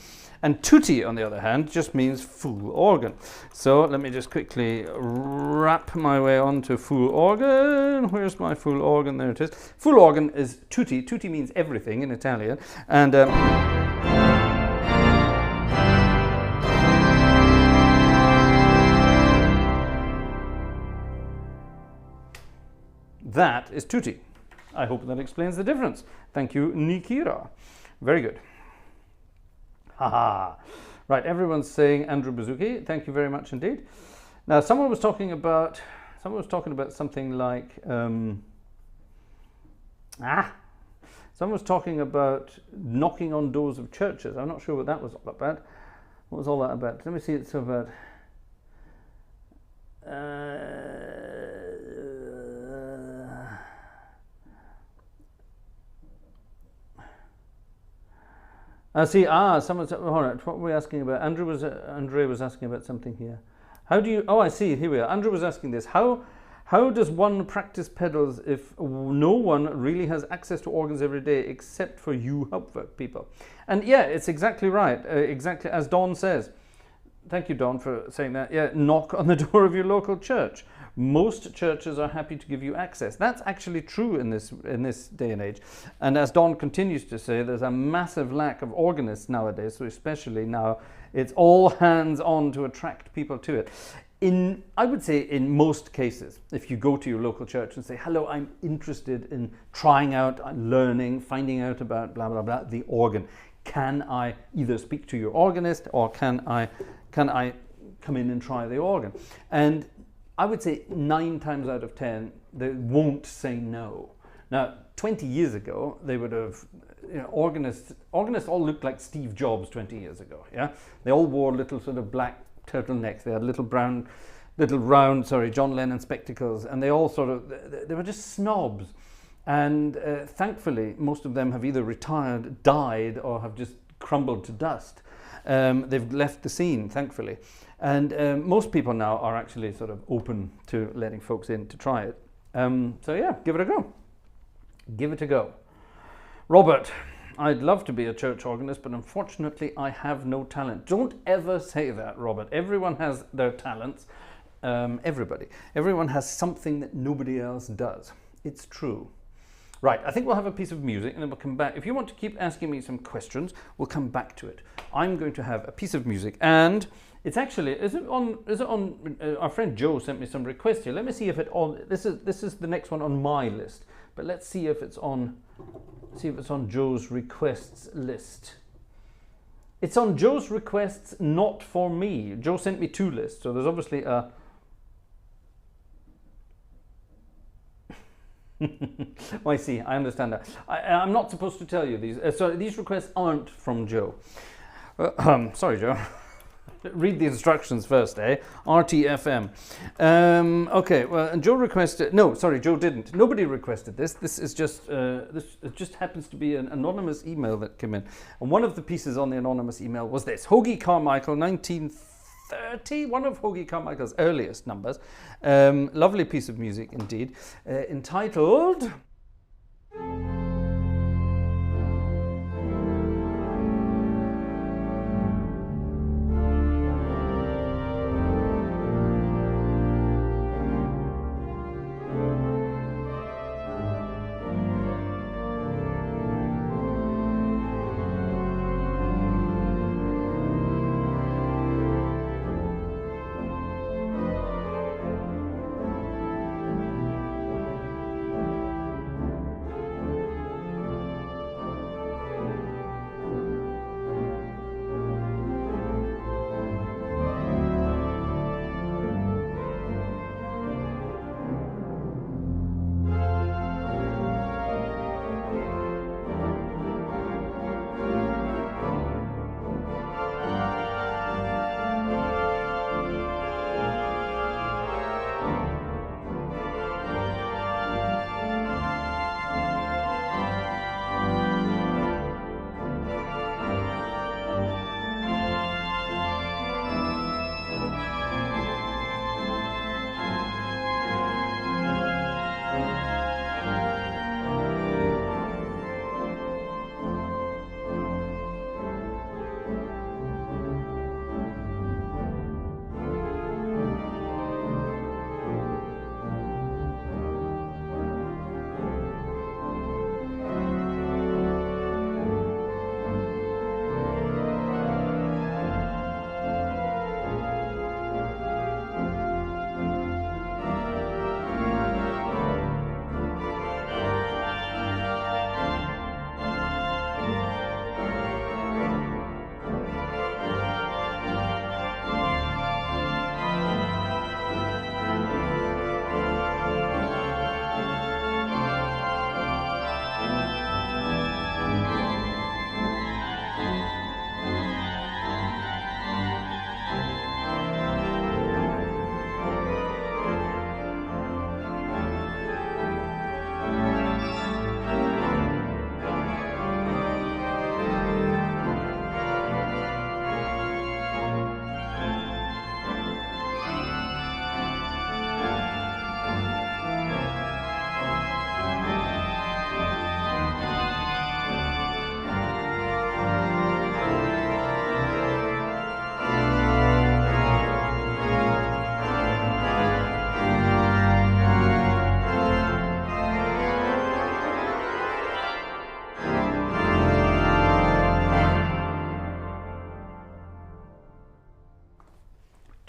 And tutti, on the other hand, just means full organ. So let me just quickly wrap my way onto full organ. Where's my full organ? There it is. Full organ is tutti. Tutti means everything in Italian. And that is tutti. I hope that explains the difference. Thank you, Nikira. Very good. Haha. Right, everyone's saying Andrew Bazuki. Thank you very much indeed. Now, someone was talking about something like someone was talking about knocking on doors of churches. I'm not sure what that was all about. What was all that about? Let me see. It's about someone said, all right, what were we asking about? Andre was asking about something here. How do you, I see, here we are. Andrew was asking this. How does one practice pedals if no one really has access to organs every day except for you Hauptwerk people? And yeah, it's exactly right. Exactly as Dawn says. Thank you, Dawn, for saying that. Yeah, knock on the door of your local church. Most churches are happy to give you access. That's actually true in this day and age. And as Don continues to say, there's a massive lack of organists nowadays, so especially now it's all hands on to attract people to it. I would say in most cases, if you go to your local church and say, hello, I'm interested in trying out, learning, finding out about blah, blah, blah, the organ. Can I either speak to your organist or can I come in and try the organ? And I would say 9 times out of 10, they won't say no. Now, 20 years ago, they would have, organists all looked like Steve Jobs 20 years ago, yeah? They all wore little sort of black turtlenecks. They had little round, John Lennon spectacles, and they all they were just snobs. And thankfully, most of them have either retired, died, or have just crumbled to dust. They've left the scene, thankfully. And most people now are actually sort of open to letting folks in to try it. So yeah, give it a go. Give it a go. Robert, I'd love to be a church organist, but unfortunately I have no talent. Don't ever say that, Robert. Everyone has their talents. Everybody. Everyone has something that nobody else does. It's true. Right, I think we'll have a piece of music and then we'll come back. If you want to keep asking me some questions, we'll come back to it. I'm going to have a piece of music, and it's actually, is it on, our friend Joe sent me some requests here. Let me see if this is the next one on my list, but let's see if it's on Joe's requests list. It's on Joe's requests, not for me. Joe sent me 2 lists, so there's obviously a oh, I see, I understand that. I'm not supposed to tell you these. So these requests aren't from Joe. Sorry, Joe. Read the instructions first, eh? RTFM. Okay, well, and Joe requested... No, sorry, Joe didn't. Nobody requested this. This is just... it just happens to be an anonymous email that came in. And one of the pieces on the anonymous email was this. Hoagie Carmichael, 1930, one of Hoagie Carmichael's earliest numbers. Lovely piece of music indeed. Entitled...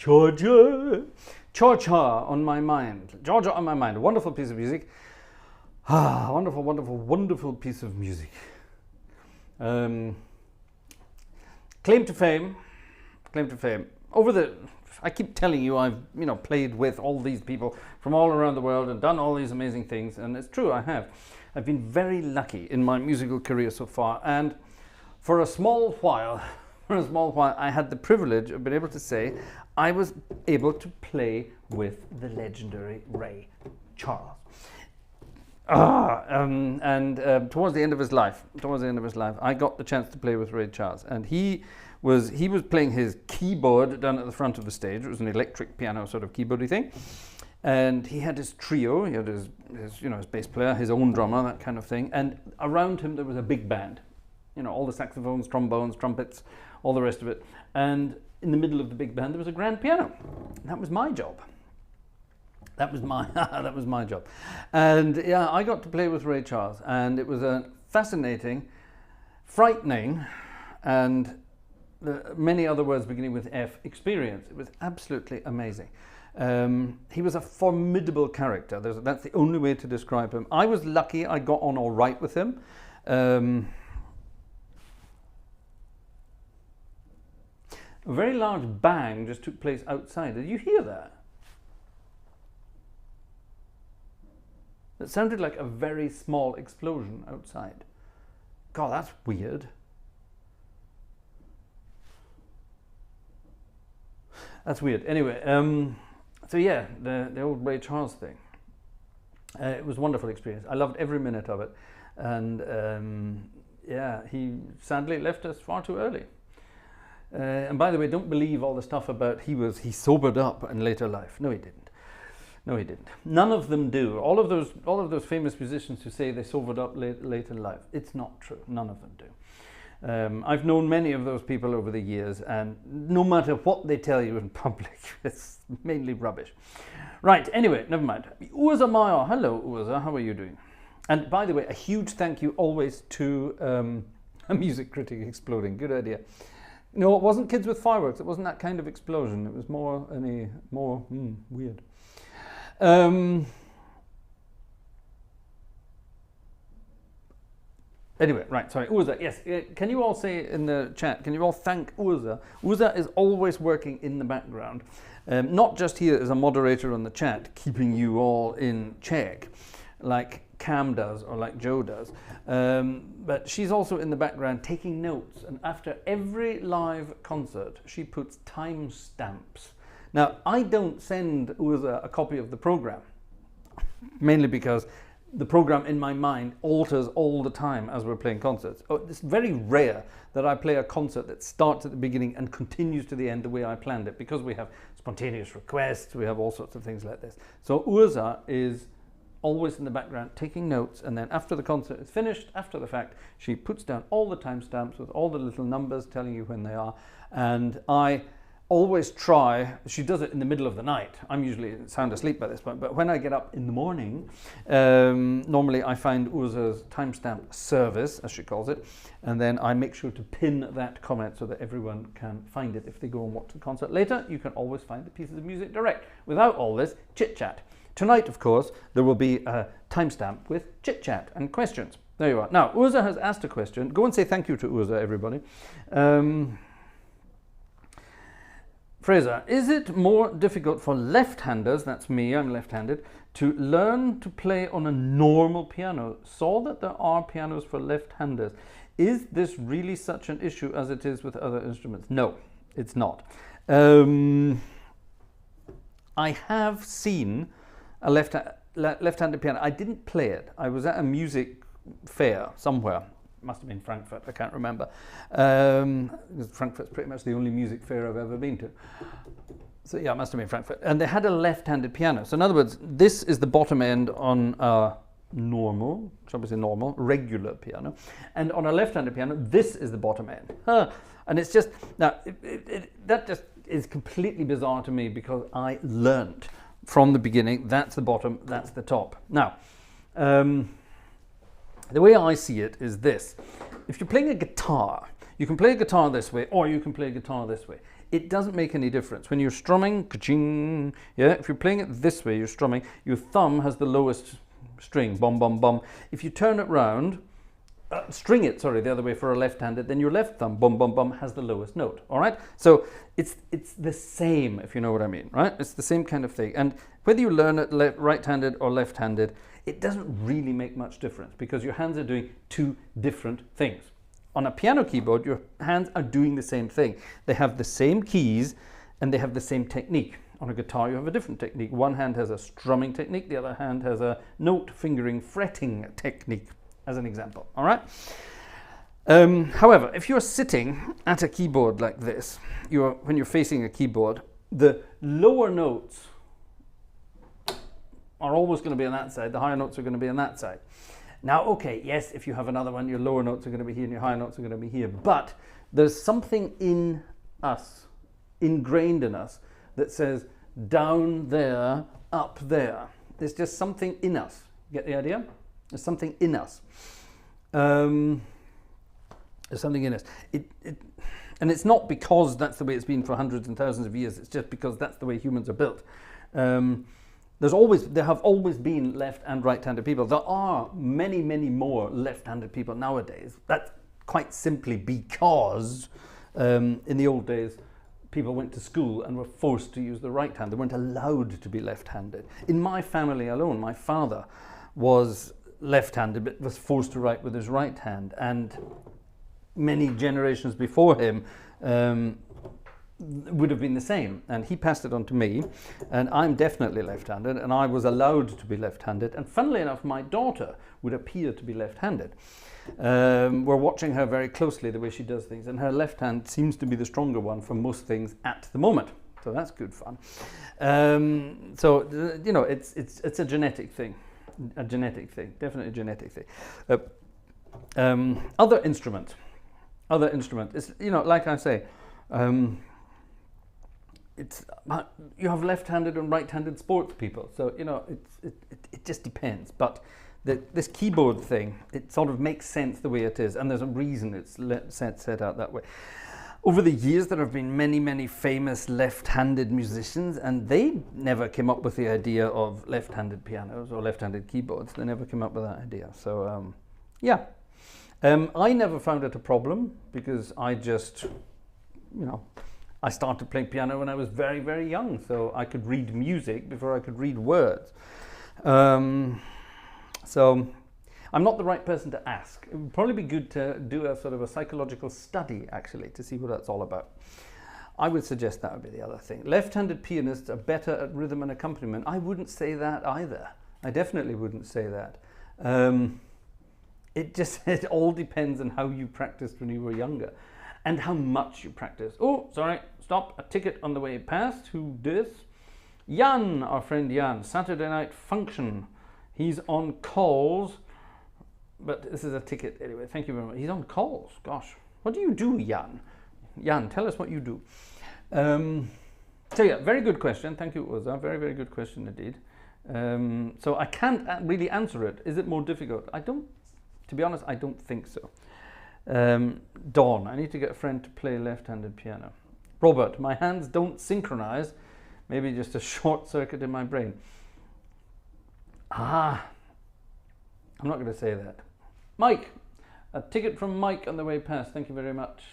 Georgia. Georgia on my mind. Georgia on my mind. A wonderful piece of music. Ah, wonderful, wonderful, wonderful piece of music. Claim to fame. Claim to fame. I keep telling you I've played with all these people from all around the world and done all these amazing things, and it's true, I have. I've been very lucky in my musical career so far, and for a small while, I had the privilege of being able to say I was able to play with the legendary Ray Charles. Towards the end of his life, I got the chance to play with Ray Charles, and he was playing his keyboard down at the front of the stage. It was an electric piano sort of keyboardy thing, and he had his trio. He had his bass player, his own drummer, that kind of thing, and around him there was a big band. All the saxophones, trombones, trumpets, all the rest of it, and in the middle of the big band there was a grand piano. That was my job. That was my job. And yeah, I got to play with Ray Charles, and it was a fascinating, frightening, and many other words beginning with F experience. It was absolutely amazing. He was a formidable character. That's the only way to describe him. I was lucky I got on all right with him. A very large bang just took place outside. Did you hear that? It sounded like a very small explosion outside. God, that's weird. That's weird. Anyway, so yeah, the old Ray Charles thing. It was a wonderful experience. I loved every minute of it. And yeah, he sadly left us far too early. And by the way, don't believe all the stuff about he sobered up in later life. No, he didn't. No, he didn't. None of them do. All of those famous musicians who say they sobered up late in life, it's not true. None of them do. I've known many of those people over the years, and no matter what they tell you in public, it's mainly rubbish. Right, anyway, never mind. Urza Meyer. Hello, Urza. How are you doing? And by the way, a huge thank you always to a music critic exploding. Good idea. No, it wasn't Kids with Fireworks. It wasn't that kind of explosion. It was more weird. Anyway, right, sorry, Urza, yes, can you all say in the chat, can you all thank Urza? Urza is always working in the background, not just here as a moderator on the chat, keeping you all in check, like Cam does or like Joe does, but she's also in the background taking notes, and after every live concert, she puts timestamps. Now, I don't send Urza a copy of the program, mainly because the program in my mind alters all the time as we're playing concerts. It's very rare that I play a concert that starts at the beginning and continues to the end the way I planned it, because we have spontaneous requests, we have all sorts of things like this. So Urza is always in the background taking notes, and then after the concert is finished, after the fact, she puts down all the timestamps with all the little numbers telling you when they are, and I always try. She does it in the middle of the night. I'm usually sound asleep by this point, but when I get up in the morning, normally I find Urza's timestamp service, as she calls it, and then I make sure to pin that comment so that everyone can find it. If they go and watch the concert later, you can always find the pieces of music direct without all this chit-chat. Tonight, of course, there will be a timestamp with chit-chat and questions. There you are. Now, Urza has asked a question. Go and say thank you to Urza, everybody. Fraser, is it more difficult for left-handers, that's me, I'm left-handed, to learn to play on a normal piano? Saw that there are pianos for left-handers. Is this really such an issue as it is with other instruments? No, it's not. I have seen a left-handed piano. I didn't play it. I was at a music fair somewhere. Must have been Frankfurt, I can't remember. Frankfurt's pretty much the only music fair I've ever been to. So yeah, it must have been Frankfurt. And they had a left-handed piano. So in other words, this is the bottom end on a normal, shall we say normal, regular piano. And on a left-handed piano, this is the bottom end. And it's just, now, that just is completely bizarre to me, because I learned from the beginning, that's the bottom, that's the top. Now, the way I see it is this. If you're playing a guitar, You can play a guitar this way, or you can play a guitar this way. It doesn't make any difference. When you're strumming, ka-ching, yeah, if you're playing it this way, you're strumming, your thumb has the lowest string, bum, bum, bum. If you turn it round, string it, sorry, the other way for a left-handed, then your left thumb, bum, bum, bum, has the lowest note, all right? So it's the same, if you know what I mean, right? It's the same kind of thing. And whether you learn it right-handed or left-handed, it doesn't really make much difference because your hands are doing two different things. On a piano keyboard, your hands are doing the same thing. They have the same keys and they have the same technique. On a guitar, you have a different technique. One hand has a strumming technique, the other hand has a note fingering fretting technique, as an example, all right? However, if you're sitting at a keyboard like this, when you're facing a keyboard, the lower notes are always going to be on that side, the higher notes are going to be on that side. Now, okay, yes, if you have another one, your lower notes are going to be here and your higher notes are going to be here, but there's something in us, ingrained in us, that says down there, up there. There's just something in us. Get the idea? There's something in us. There's something in us. And it's not because that's the way it's been for hundreds and thousands of years. It's just because that's the way humans are built. There have always been left and right-handed people. There are many, many more left-handed people nowadays. That's quite simply because in the old days, people went to school and were forced to use the right hand. They weren't allowed to be left-handed. In my family alone, my father was left-handed but was forced to write with his right hand. And many generations before him would have been the same, and he passed it on to me, and I'm definitely left-handed, and I was allowed to be left-handed, and funnily enough my daughter would appear to be left-handed. We're watching her very closely, the way she does things, and her left hand seems to be the stronger one for most things at the moment, so that's good fun. So you know, it's a genetic thing, definitely a genetic thing. Other instrument, it's, you know, like I say, you have left-handed and right-handed sports people, so you know it just depends. But this keyboard thing, it sort of makes sense the way it is, and there's a reason it's set out that way. Over the years, there have been many, many famous left-handed musicians, and they never came up with the idea of left-handed pianos or left-handed keyboards. They never came up with that idea. So yeah, I never found it a problem because I just, you know, I started playing piano when I was very, very young, so I could read music before I could read words. So I'm not the right person to ask. It would probably be good to do a sort of a psychological study, actually, to see what that's all about. I would suggest that would be the other thing. Left-handed pianists are better at rhythm and accompaniment. I wouldn't say that either. I definitely wouldn't say that. It all depends on how you practiced when you were younger and how much you practiced. Oh, sorry, stop, a ticket on the way past. Who this? Jan, our friend Jan, Saturday night function. He's on calls, but this is a ticket anyway. Thank you very much. He's on calls. Gosh, what do you do, Jan? Jan, tell us what you do. So yeah, very good question. Thank you, Uza. Very, very good question indeed. So I can't really answer it. Is it more difficult? To be honest, I don't think so. Dawn, I need to get a friend to play left-handed piano. Robert, my hands don't synchronize. Maybe just a short circuit in my brain. I'm not going to say that. Mike, a ticket from Mike on the way past. Thank you very much.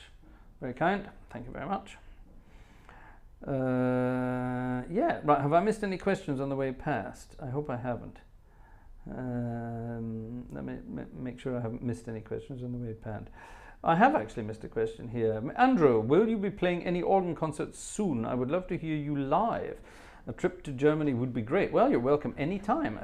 Very kind. Thank you very much. Yeah, right. Have I missed any questions on the way past? I hope I haven't. Let me make sure I haven't missed any questions on the way past. I have actually missed a question here. Andrew, will you be playing any organ concerts soon? I would love to hear you live. A trip to Germany would be great. Well, you're welcome anytime.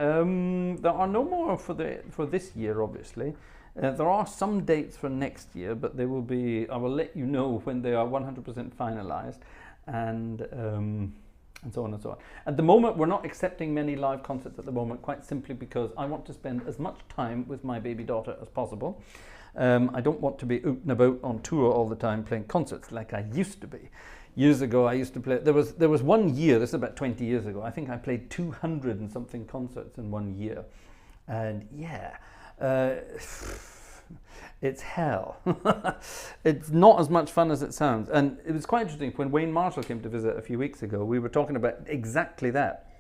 There are no more for this year, obviously. There are some dates for next year, but they will be. I will let you know when they are 100% finalized, and so on and so on. At the moment, we're not accepting many live concerts at the moment, quite simply because I want to spend as much time with my baby daughter as possible. I don't want to be out and about on tour all the time playing concerts like I used to be. Years ago, I used to play. There was 1 year. This is about 20 years ago. I think I played 200 and something concerts in 1 year, and yeah, It's hell. It's not as much fun as it sounds. And it was quite interesting. When Wayne Marshall came to visit a few weeks ago, we were talking about exactly that.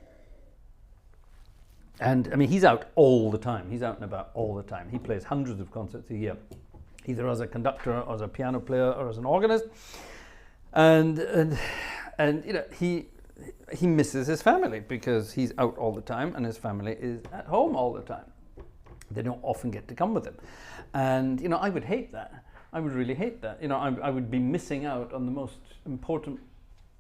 And I mean, he's out all the time. He's out and about all the time. He plays hundreds of concerts a year, either as a conductor or as a piano player or as an organist. And you know, he misses his family because he's out all the time and his family is at home all the time. They don't often get to come with him. And, you know, I would hate that. I would really hate that. You know, I would be missing out on the most important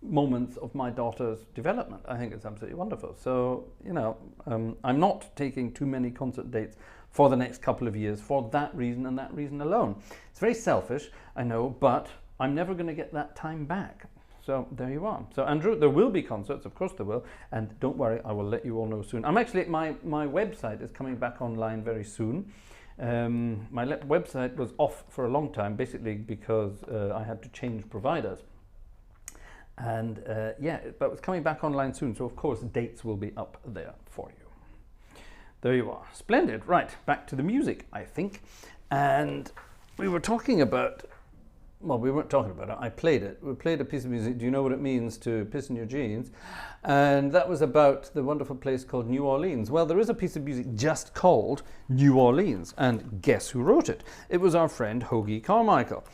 moments of my daughter's development. I think it's absolutely wonderful. So, you know, I'm not taking too many concert dates for the next couple of years for that reason and that reason alone. It's very selfish, I know, but I'm never going to get that time back. So there you are. So Andrew, there will be concerts, of course there will, and don't worry, I will let you all know soon. I'm actually, my website is coming back online very soon. My website was off for a long time, basically because I had to change providers. And yeah, but it's coming back online soon, so of course dates will be up there for you. There you are. Splendid. Right, back to the music, I think. And we were talking about, well, we weren't talking about it, I played it. We played a piece of music, Do You Know What It Means to Piss in Your Jeans? And that was about the wonderful place called New Orleans. Well, there is a piece of music just called New Orleans, and guess who wrote it? It was our friend Hoagie Carmichael.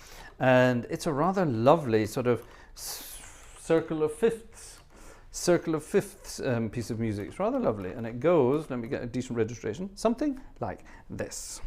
And it's a rather lovely sort of circle of fifths piece of music. It's rather lovely, and it goes, let me get a decent registration, something like this.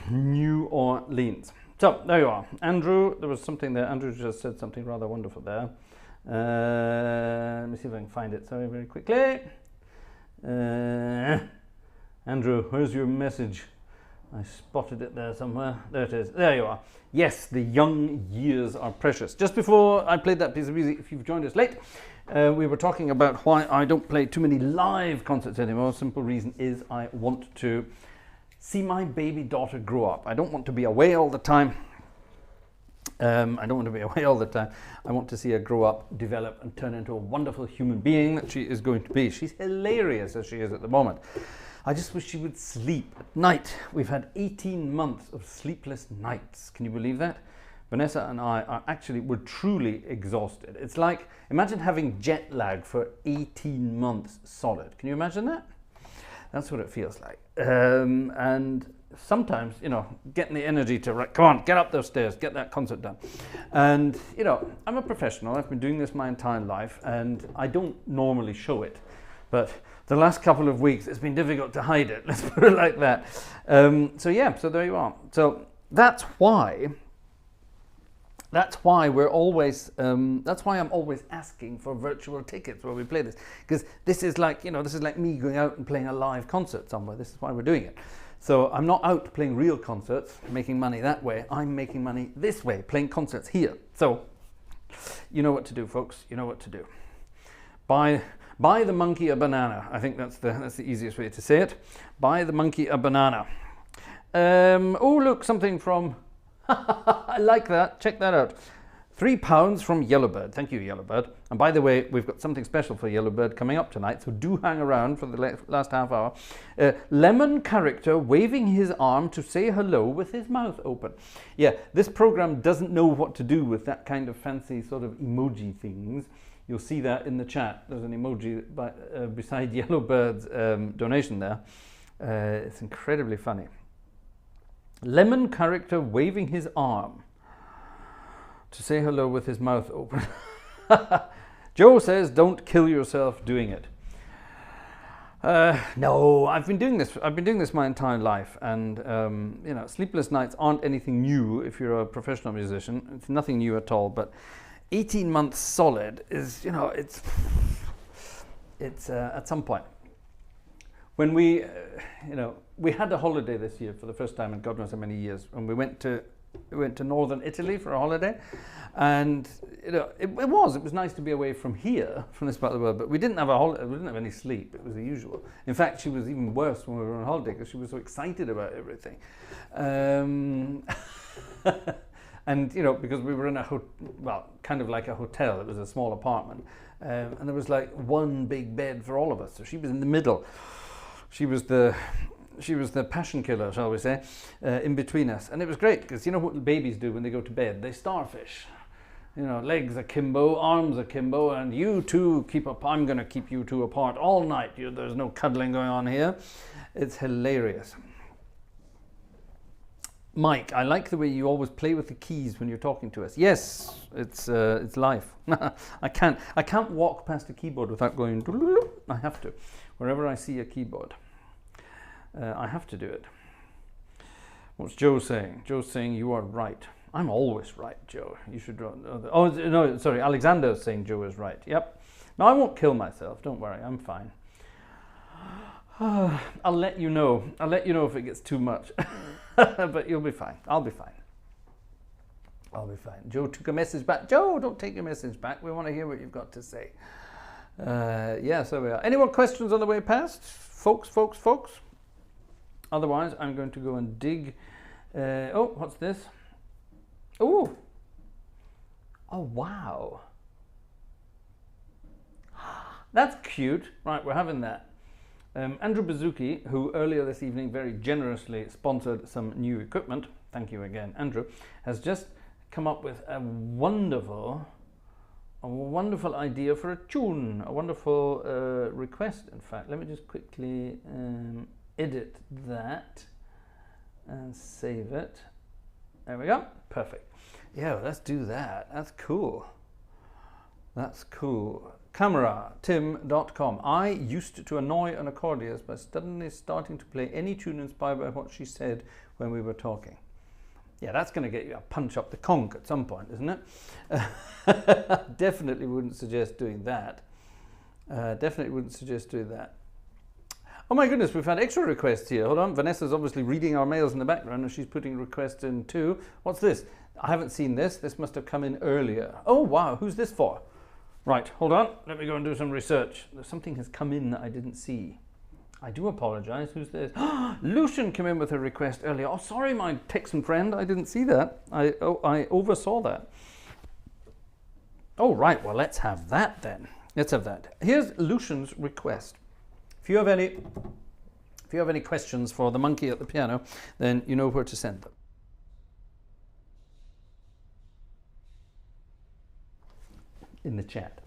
New Orleans. So there you are. Andrew, there was something there. Andrew just said something rather wonderful there. Let me see if I can find it. Sorry, very quickly. Andrew, where's your message? I spotted it there somewhere. There it is. There you are. Yes, the young years are precious. Just before I played that piece of music, if you've joined us late, we were talking about why I don't play too many live concerts anymore. Simple reason is I want to see my baby daughter grow up. I don't want to be away all the time. I want to see her grow up, develop, and turn into a wonderful human being that she is going to be. She's hilarious as she is at the moment. I just wish she would sleep at night. We've had 18 months of sleepless nights. Can you believe that? Vanessa and I we're truly exhausted. It's like, imagine having jet lag for 18 months solid. Can you imagine that? That's what it feels like. And sometimes, getting the energy to, right, come on, get up those stairs, get that concert done. And, I'm a professional. I've been doing this my entire life, and I don't normally show it. But the last couple of weeks, it's been difficult to hide it. Let's put it like that. So there you are. So that's why we're always, that's why I'm always asking for virtual tickets when we play this. Because this is like, this is like me going out and playing a live concert somewhere. This is why we're doing it. So I'm not out playing real concerts, making money that way. I'm making money this way, playing concerts here. So you know what to do, folks. You know what to do. Buy the monkey a banana. I think that's the easiest way to say it. Buy the monkey a banana. Oh, look, something from... I like that. Check that out. £3 from Yellowbird. Thank you, Yellowbird. And by the way, we've got something special for Yellowbird coming up tonight, so do hang around for the last half hour. Lemon character waving his arm to say hello with his mouth open. Yeah, this program doesn't know what to do with that kind of fancy sort of emoji things. You'll see that in the chat. There's an emoji beside Yellowbird's donation there. It's incredibly funny. Lemon character waving his arm to say hello with his mouth open. Joe says, don't kill yourself doing it. No, I've been doing this my entire life, and sleepless nights aren't anything new if you're a professional musician. It's nothing new at all, but 18 months solid is, it's at some point. When we had a holiday this year for the first time in God knows how many years, and we went to northern Italy for a holiday, and it was nice to be away from here, from this part of the world, but we didn't have a holiday, we didn't have any sleep. It was the usual. In fact, she was even worse when we were on holiday because she was so excited about everything. And because we were in kind of like a hotel. It was a small apartment, and there was like one big bed for all of us, so she was in the middle. She was the passion killer, shall we say, in between us. And it was great, because you know what babies do when they go to bed? They starfish. Legs akimbo, arms akimbo, and you two I'm going to keep you two apart all night. There's no cuddling going on here. It's hilarious. Mike, I like the way you always play with the keys when you're talking to us. Yes, it's life. I can't walk past a keyboard without going. I have to. Wherever I see a keyboard, I have to do it. What's Joe saying? Joe's saying you are right. I'm always right, Joe. You should. Oh no, sorry. Alexander's saying Joe is right. Yep. No, I won't kill myself. Don't worry. I'm fine. I'll let you know. I'll let you know if it gets too much. But you'll be fine. I'll be fine. I'll be fine. Joe took a message back. Joe, don't take your message back. We want to hear what you've got to say. Yeah, so we are. Any more questions on the way past? Folks? Otherwise, I'm going to go and dig. Oh, what's this? Oh, wow. That's cute. Right, we're having that. Andrew Bazuki, who earlier this evening very generously sponsored some new equipment, thank you again, Andrew, has just come up with a wonderful idea for a tune, a wonderful request, in fact. Let me just quickly edit that and save it. There we go. Perfect. Yeah, let's do that. That's cool. That's cool. CameraTim.com. I used to annoy an accordionist by suddenly starting to play any tune inspired by what she said when we were talking. Yeah, that's going to get you a punch up the conch at some point, isn't it? Definitely wouldn't suggest doing that. Definitely wouldn't suggest doing that. Oh my goodness, we've had extra requests here. Hold on, Vanessa's obviously reading our mails in the background and she's putting requests in too. What's this? I haven't seen this. This must have come in earlier. Oh wow, who's this for? Right, hold on. Let me go and do some research. Something has come in that I didn't see. I do apologize. Who's this? Lucian came in with a request earlier. Oh, sorry, my Texan friend. I didn't see that. I oversaw that. Oh, right. Well, let's have that then. Let's have that. Here's Lucian's request. If you have any questions for the monkey at the piano, then you know where to send them. In the chat.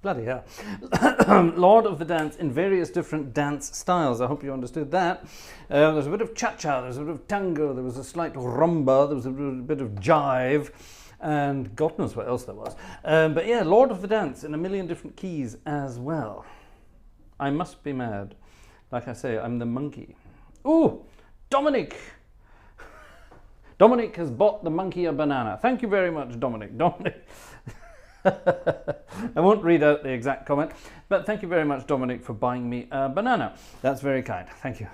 Bloody hell. Lord of the Dance in various different dance styles. I hope you understood that. There's a bit of cha-cha, there's a bit of tango, there was a slight rumba, there was a bit of jive, and God knows what else there was. But yeah, Lord of the Dance in a million different keys as well. I must be mad. Like I say, I'm the monkey. Ooh, Dominic! Dominic has bought the monkey a banana. Thank you very much, Dominic. Dominic. I won't read out the exact comment, but thank you very much, Dominic, for buying me a banana. That's very kind. Thank you.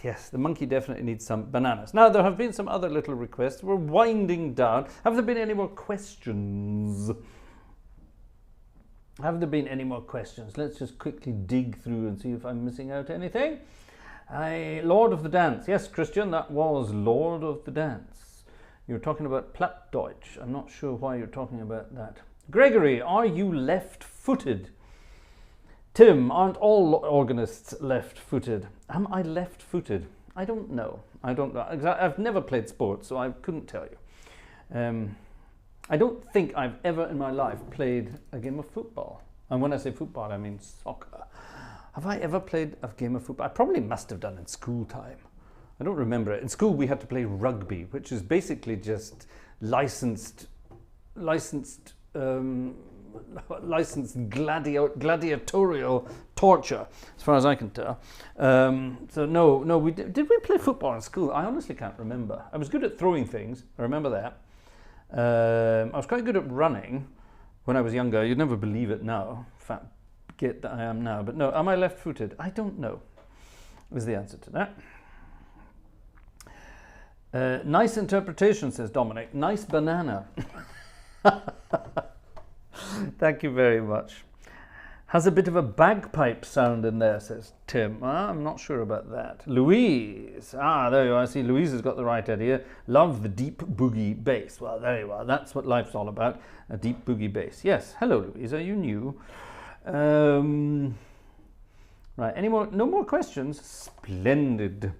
Yes, the monkey definitely needs some bananas. Now, there have been some other little requests. We're winding down. Have there been any more questions? Have there been any more questions? Let's just quickly dig through and see if I'm missing out anything. Lord of the Dance. Yes, Christian, that was Lord of the Dance. You're talking about Plattdeutsch. I'm not sure why you're talking about that. Gregory, are you left-footed? Tim, aren't all organists left-footed? Am I left-footed? I don't know. I don't know. I've never played sports, so I couldn't tell you. I don't think I've ever in my life played a game of football. And when I say football, I mean soccer. Have I ever played a game of football? I probably must have done in school time. I don't remember it. In school, we had to play rugby, which is basically just licensed gladiatorial torture, as far as I can tell. So no, did we play football in school? I honestly can't remember. I was good at throwing things. I remember that. I was quite good at running when I was younger. You'd never believe it now. Fat git that I am now. But no, am I left-footed? I don't know, is the answer to that. Nice interpretation, says Dominic. Nice banana. Thank you very much. Has a bit of a bagpipe sound in there, says Tim. I'm not sure about that. Louise. There you are. I see Louise has got the right idea. Love the deep boogie bass. Well, there you are. That's what life's all about. A deep boogie bass. Yes. Hello, Louise. Are you new? Right. Any more? No more questions? Splendid.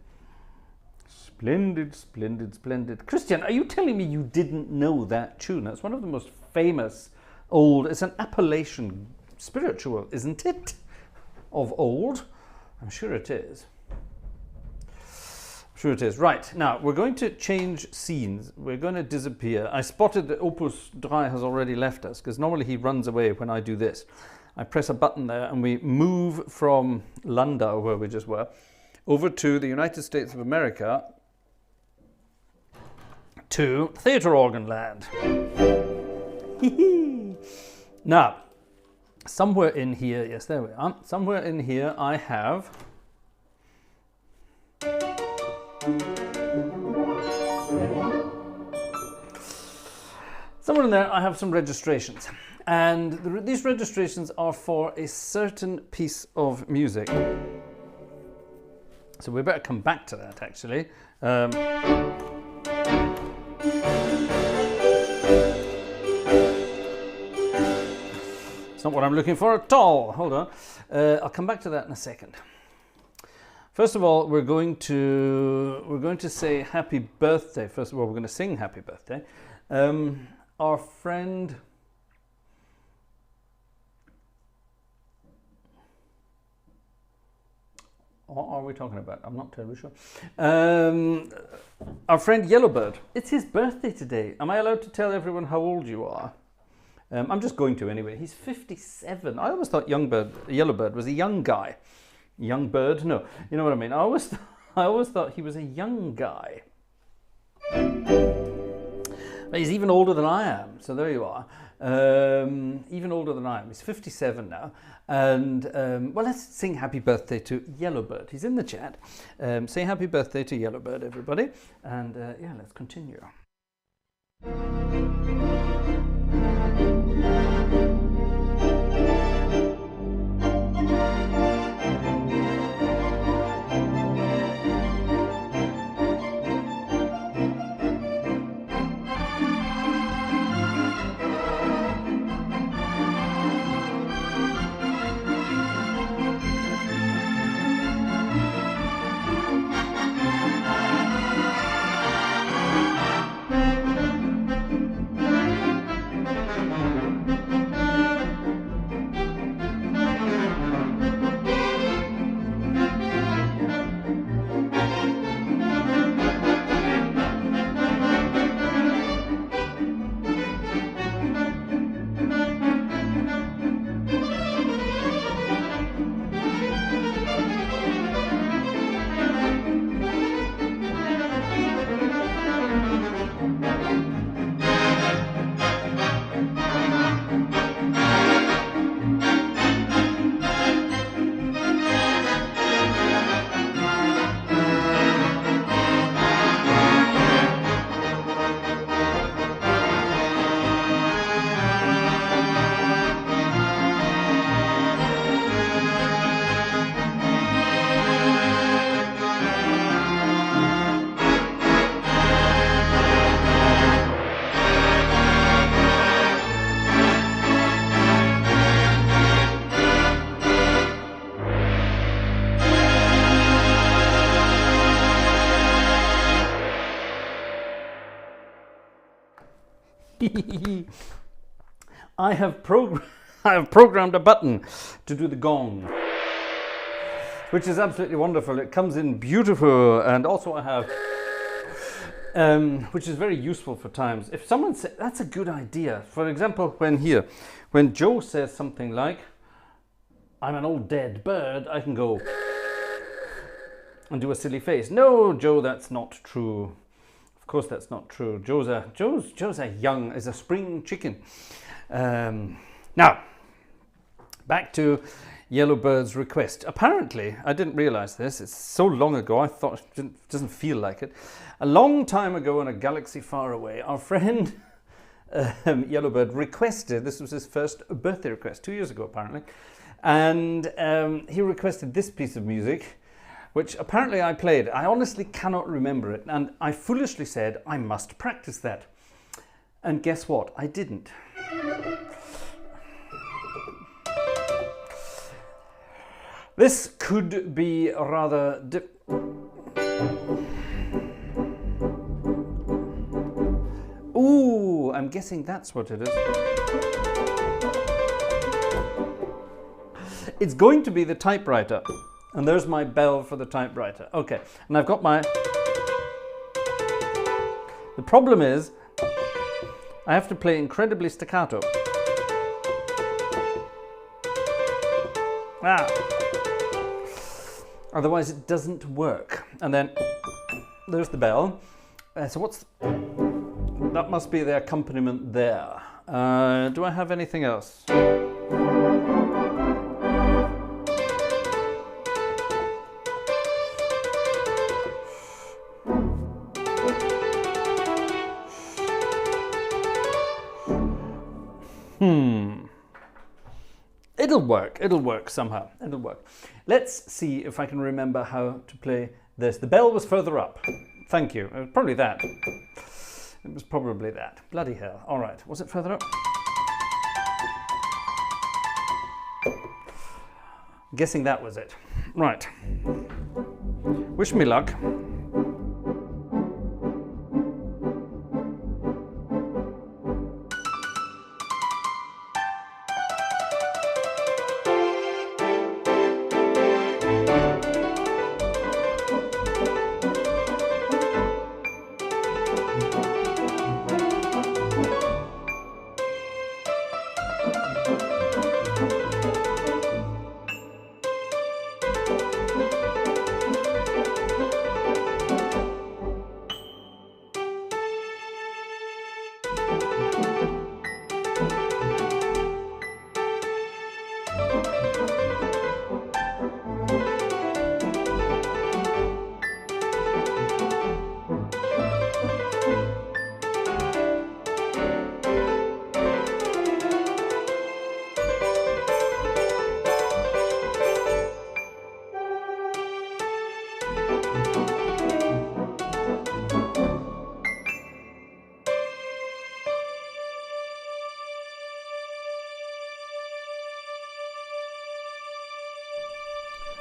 Splendid, splendid, splendid. Christian, are you telling me you didn't know that tune? That's one of the most famous old... It's an Appalachian spiritual, isn't it? Of old. I'm sure it is. I'm sure it is. Right, now we're going to change scenes. We're going to disappear. I spotted that Opus 3 has already left us, because normally he runs away when I do this. I press a button there and we move from Landau, where we just were, over to the United States of America, to theatre organ land. Now, somewhere in here, yes, there we are. Somewhere in here I have some registrations. And these registrations are for a certain piece of music. So we better come back to that, actually. It's not what I'm looking for at all. Hold on. I'll come back to that in a second. First of all, we're going to say happy birthday. First of all, we're going to sing happy birthday. Our friend... What are we talking about? I'm not terribly sure. Our friend Yellowbird. It's his birthday today. Am I allowed to tell everyone how old you are? I'm just going to anyway. He's 57. I always thought Yellowbird was a young guy. Young bird? No. You know what I mean? I always thought he was a young guy. But he's even older than I am. So there you are. Even older than I am. He's 57 now. And, well, let's sing happy birthday to Yellowbird. He's in the chat. Say happy birthday to Yellowbird, everybody. And, yeah, let's continue. I have programmed a button to do the gong, which is absolutely wonderful. It comes in beautiful, and also I have, which is very useful for times. If someone says, that's a good idea. For example, when Joe says something like, I'm an old dead bird, I can go and do a silly face. No, Joe, that's not true. Of course that's not true. Joe's a spring chicken. Now, back to Yellowbird's request. Apparently, I didn't realize this, it's so long ago, I thought it doesn't feel like it. A long time ago in a galaxy far away, our friend Yellowbird requested, this was his first birthday request, 2 years ago apparently, and he requested this piece of music, which apparently I played. I honestly cannot remember it, and I foolishly said I must practice that. And guess what? I didn't. This could be rather ooh, I'm guessing that's what it is. It's going to be the typewriter. And there's my bell for the typewriter. Okay, and I've got my... The problem is, I have to play incredibly staccato. Otherwise it doesn't work. And then there's the bell. So what's... That must be the accompaniment there. Do I have anything else? It'll work somehow. It'll work. Let's see if I can remember how to play this. The bell was further up. Thank you. It was probably that. It was probably that. Bloody hell. All right. Was it further up? I'm guessing that was it. Right. Wish me luck.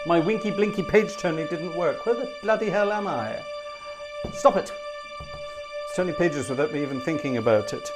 My winky blinky page turning didn't work. Where the bloody hell am I? Stop it! It's turning pages without me even thinking about it.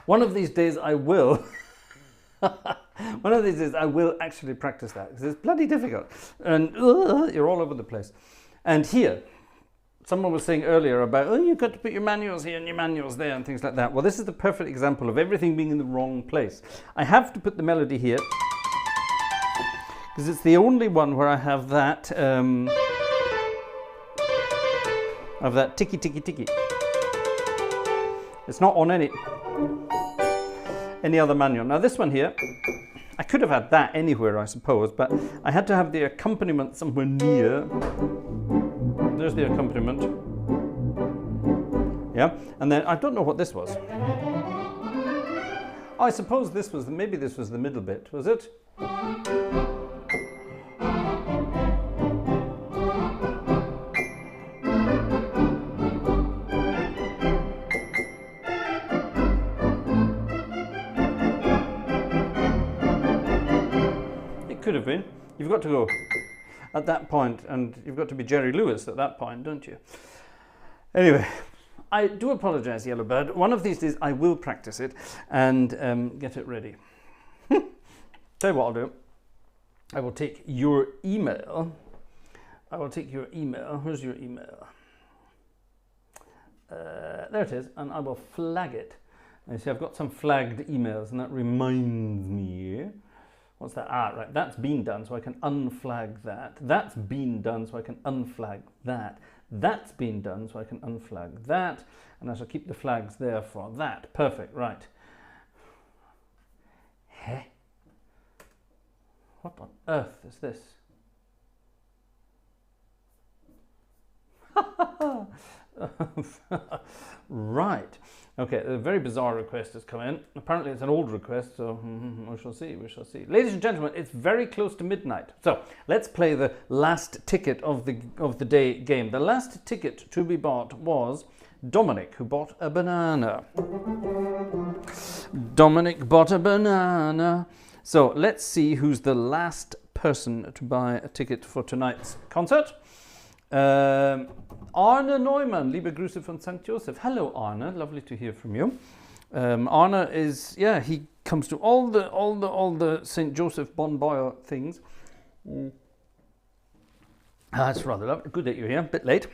One of these days I will. One of these days I will actually practice that, because it's bloody difficult. And you're all over the place. And here, someone was saying earlier about, oh, you've got to put your manuals here and your manuals there and things like that. Well, this is the perfect example of everything being in the wrong place. I have to put the melody here, because it's the only one where I have that, ticky, ticky, ticky. It's not on any other manual. Now this one here, I could have had that anywhere, I suppose, but I had to have the accompaniment somewhere near. There's the accompaniment. Yeah, and then I don't know what this was. Oh, I suppose this was, maybe this was the middle bit, was it? Could have been. You've got to go at that point, and you've got to be Jerry Lewis at that point, don't you? Anyway, I do apologize, Yellowbird. One of these days I will practice it and get it ready. Tell you what I'll do. I will take your email. Where's your email? There it is, and I will flag it. And you see, I've got some flagged emails, and that reminds me. What's that? Ah, right, that's been done, so I can unflag that. That's been done, so I can unflag that. That's been done, so I can unflag that. And I shall keep the flags there for that. Perfect, right. Heh? What on earth is this? Right. Okay, a very bizarre request has come in. Apparently it's an old request, so we shall see, we shall see. Ladies and gentlemen, it's very close to midnight. So let's play the last ticket of the day game. The last ticket to be bought was Dominic, who bought a banana. Dominic bought a banana. So let's see who's the last person to buy a ticket for tonight's concert. Arne Neumann, liebe Grüße von St. Joseph. Hello, Arne. Lovely to hear from you. Arne is, yeah, he comes to all the St. Joseph Bon Boy things. That's rather lovely. Good that you're here. A bit late.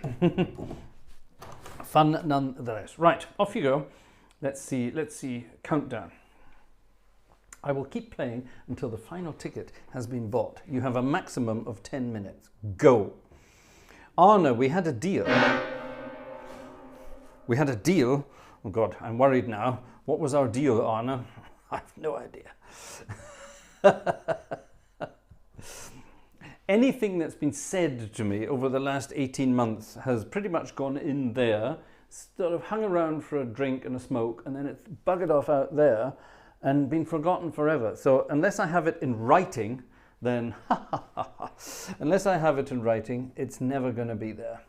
Fun nonetheless. Right, off you go. Let's see. Countdown. I will keep playing until the final ticket has been bought. You have a maximum of 10 minutes. Go. Arne, we had a deal. We had a deal. Oh God, I'm worried now. What was our deal, Arne? I have no idea. Anything that's been said to me over the last 18 months has pretty much gone in there, sort of hung around for a drink and a smoke, and then it's buggered off out there and been forgotten forever. So unless I have it in writing, then unless I have it in writing, it's never going to be there.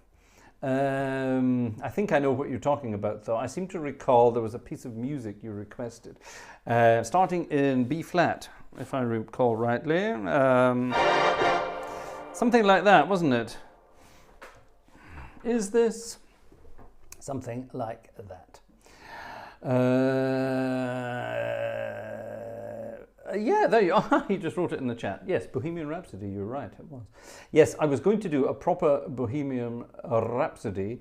I think I know what you're talking about, though. I seem to recall there was a piece of music you requested, starting in B flat, if I recall rightly. Something like that, wasn't it? Is this something like that? Yeah, there you are. You just wrote it in the chat. Yes, Bohemian Rhapsody, you're right, it was. Yes, I was going to do a proper Bohemian Rhapsody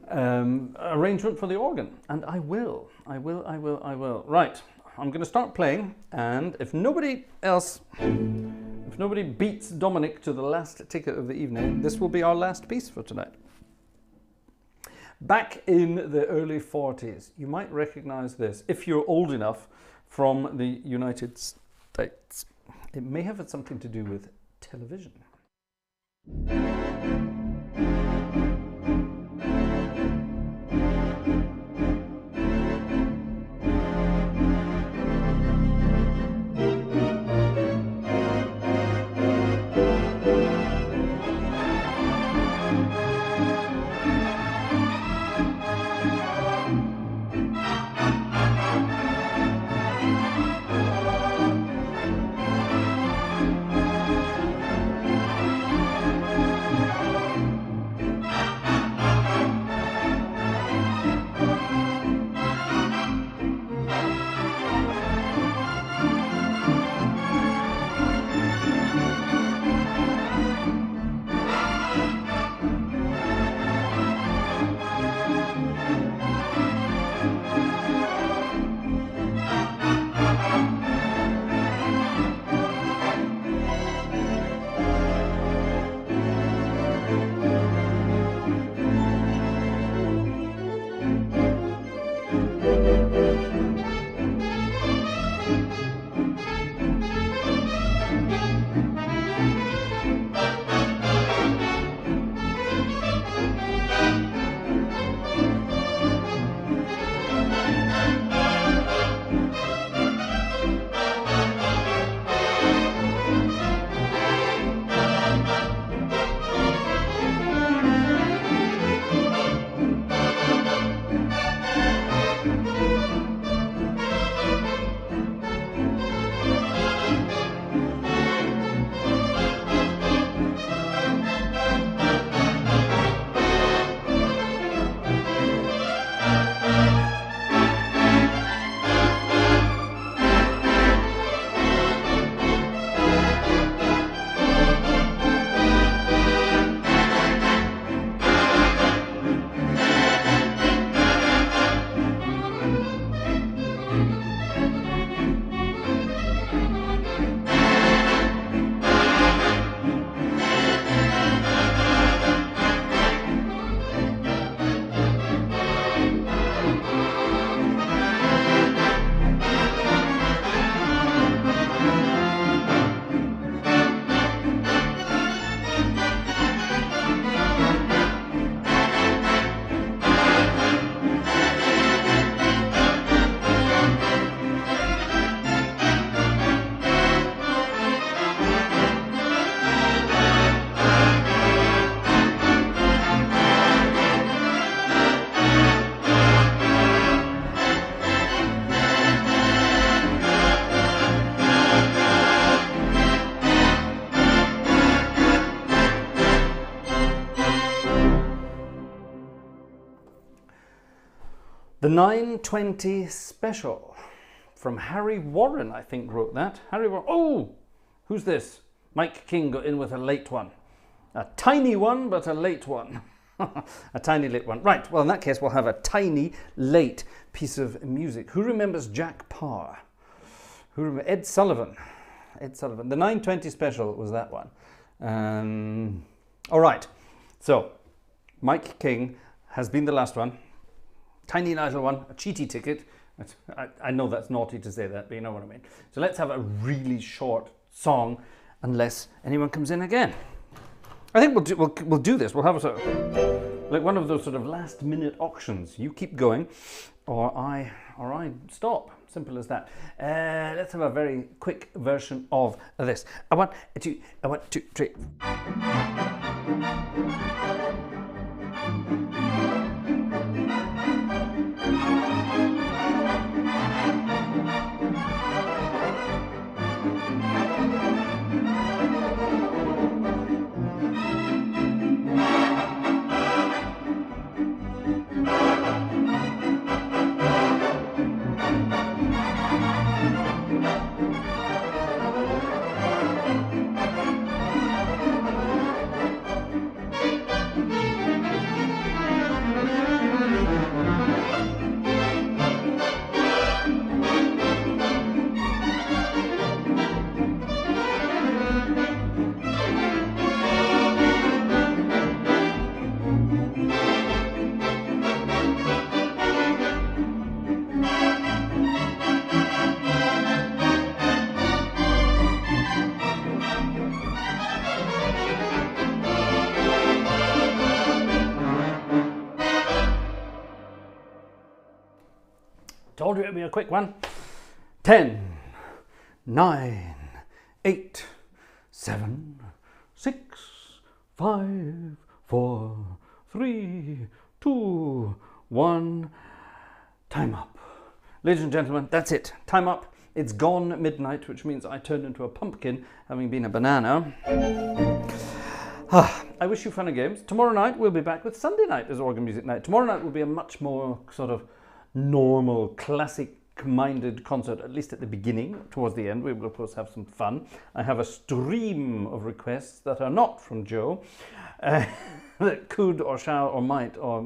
arrangement for the organ, and I will. Right, I'm going to start playing, and if nobody beats Dominic to the last ticket of the evening, this will be our last piece for tonight. Back in the early 40s, you might recognize this if you're old enough, from the United States. It may have had something to do with television. The 9:20 special from Harry Warren, I think, wrote that. Harry Warren. Oh, who's this? Mike King got in with a late one. A tiny one, but a late one. A tiny late one. Right, well, in that case, we'll have a tiny late piece of music. Who remembers Jack Parr? Who remembers Ed Sullivan? Ed Sullivan. The 9:20 special was that one. All right. So, Mike King has been the last one. Tiny little one, a cheaty ticket. I know that's naughty to say that, but you know what I mean. So let's have a really short song, unless anyone comes in again. I think we'll do this. We'll have a sort of, like one of those sort of last minute auctions. You keep going, or I stop. Simple as that. Let's have a very quick version of this. I want two, three. Told you it'd be a quick one. 10, 9, 8, 7, 6, 5, 4, 3, 2, 1. Time up. Ladies and gentlemen, that's it. Time up. It's gone midnight, which means I turned into a pumpkin, having been a banana. I wish you fun and games. Tomorrow night we'll be back with Sunday night as organ music night. Tomorrow night will be a much more sort of normal, classic-minded concert, at least at the beginning. Towards the end, we will, of course, have some fun. I have a stream of requests that are not from Joe, that could or shall or might or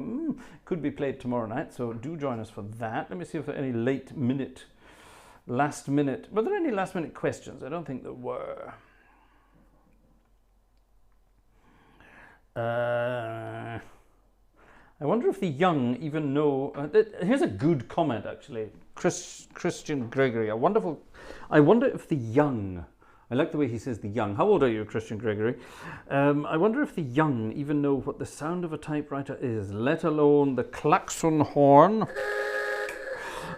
could be played tomorrow night, so do join us for that. Let me see if there are any last minute, were there any last minute questions? I don't think there were. I wonder if the young even know. Here's a good comment, actually. Christian Gregory, I wonder if the young. I like the way he says the young. How old are you, Christian Gregory? I wonder if the young even know what the sound of a typewriter is, let alone the klaxon horn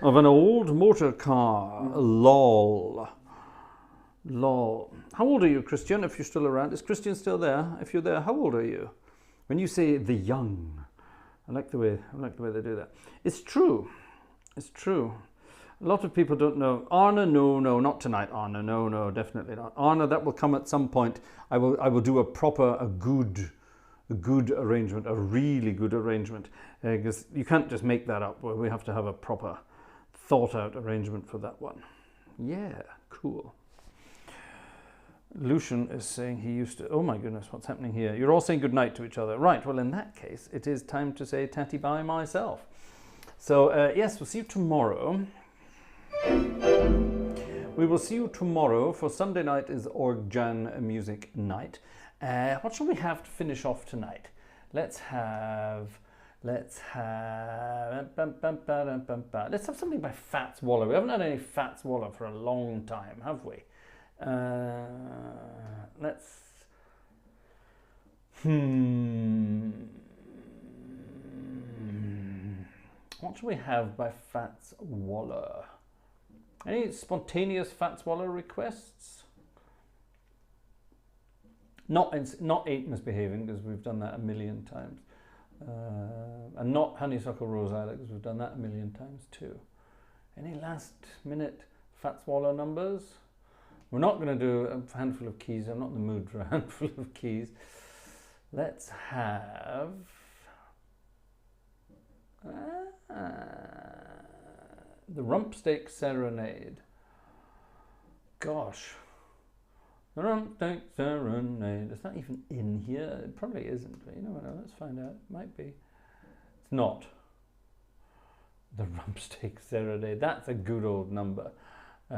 of an old motor car. Lol. Lol. How old are you, Christian, if you're still around? Is Christian still there? If you're there, how old are you? When you say the young, I like the way they do that. It's true. It's true. A lot of people don't know. Arna, no, not tonight. Arna, no, definitely not. Arna, that will come at some point. I will do a good arrangement, a really good arrangement, because you can't just make that up. We have to have a proper, thought-out arrangement for that one. Yeah, cool. Lucian is saying he used to... Oh my goodness, what's happening here? You're all saying goodnight to each other. Right, well, in that case, it is time to say tatty bye myself. So, yes, we'll see you tomorrow. We will see you tomorrow, for Sunday night is Organ Music Night. What shall we have to finish off tonight? Let's have something by Fats Waller. We haven't had any Fats Waller for a long time, have we? What should we have by Fats Waller? Any spontaneous Fats Waller requests? Not Eight Misbehaving, because we've done that a million times. And not Honeysuckle Rose Island, because we've done that a million times too. Any last minute Fats Waller numbers? We're not going to do a handful of keys. I'm not in the mood for a handful of keys. Let's have... The Rump Steak Serenade. Gosh. The Rump Steak Serenade. Is that even in here? It probably isn't, but you never know. Let's find out. It might be. It's not. The Rump Steak Serenade. That's a good old number. I'm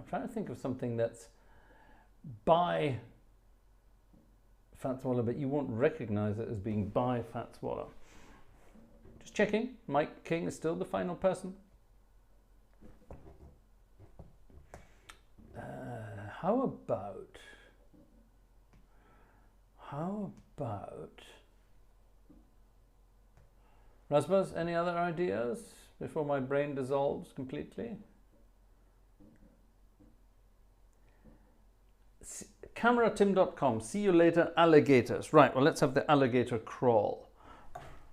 trying to think of something that's by Fats Waller, but you won't recognize it as being by Fats Waller. Just checking. Mike King is still the final person. How about Rasmus, any other ideas before my brain dissolves completely? CameraTim.com. See you later, alligators. Right, well, let's have the alligator crawl.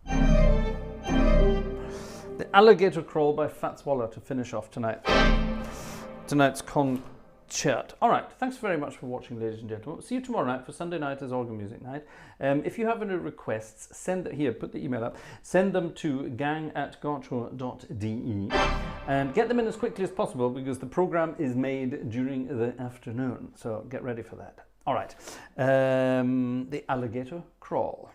The alligator crawl by Fats Waller to finish off tonight's concert. All right, thanks very much for watching, ladies and gentlemen. See you tomorrow night for Sunday night as organ music night. If you have any requests, send it here, put the email up, send them to gang@gartshore.de and get them in as quickly as possible because the program is made during the afternoon. So get ready for that. All right, the alligator crawl.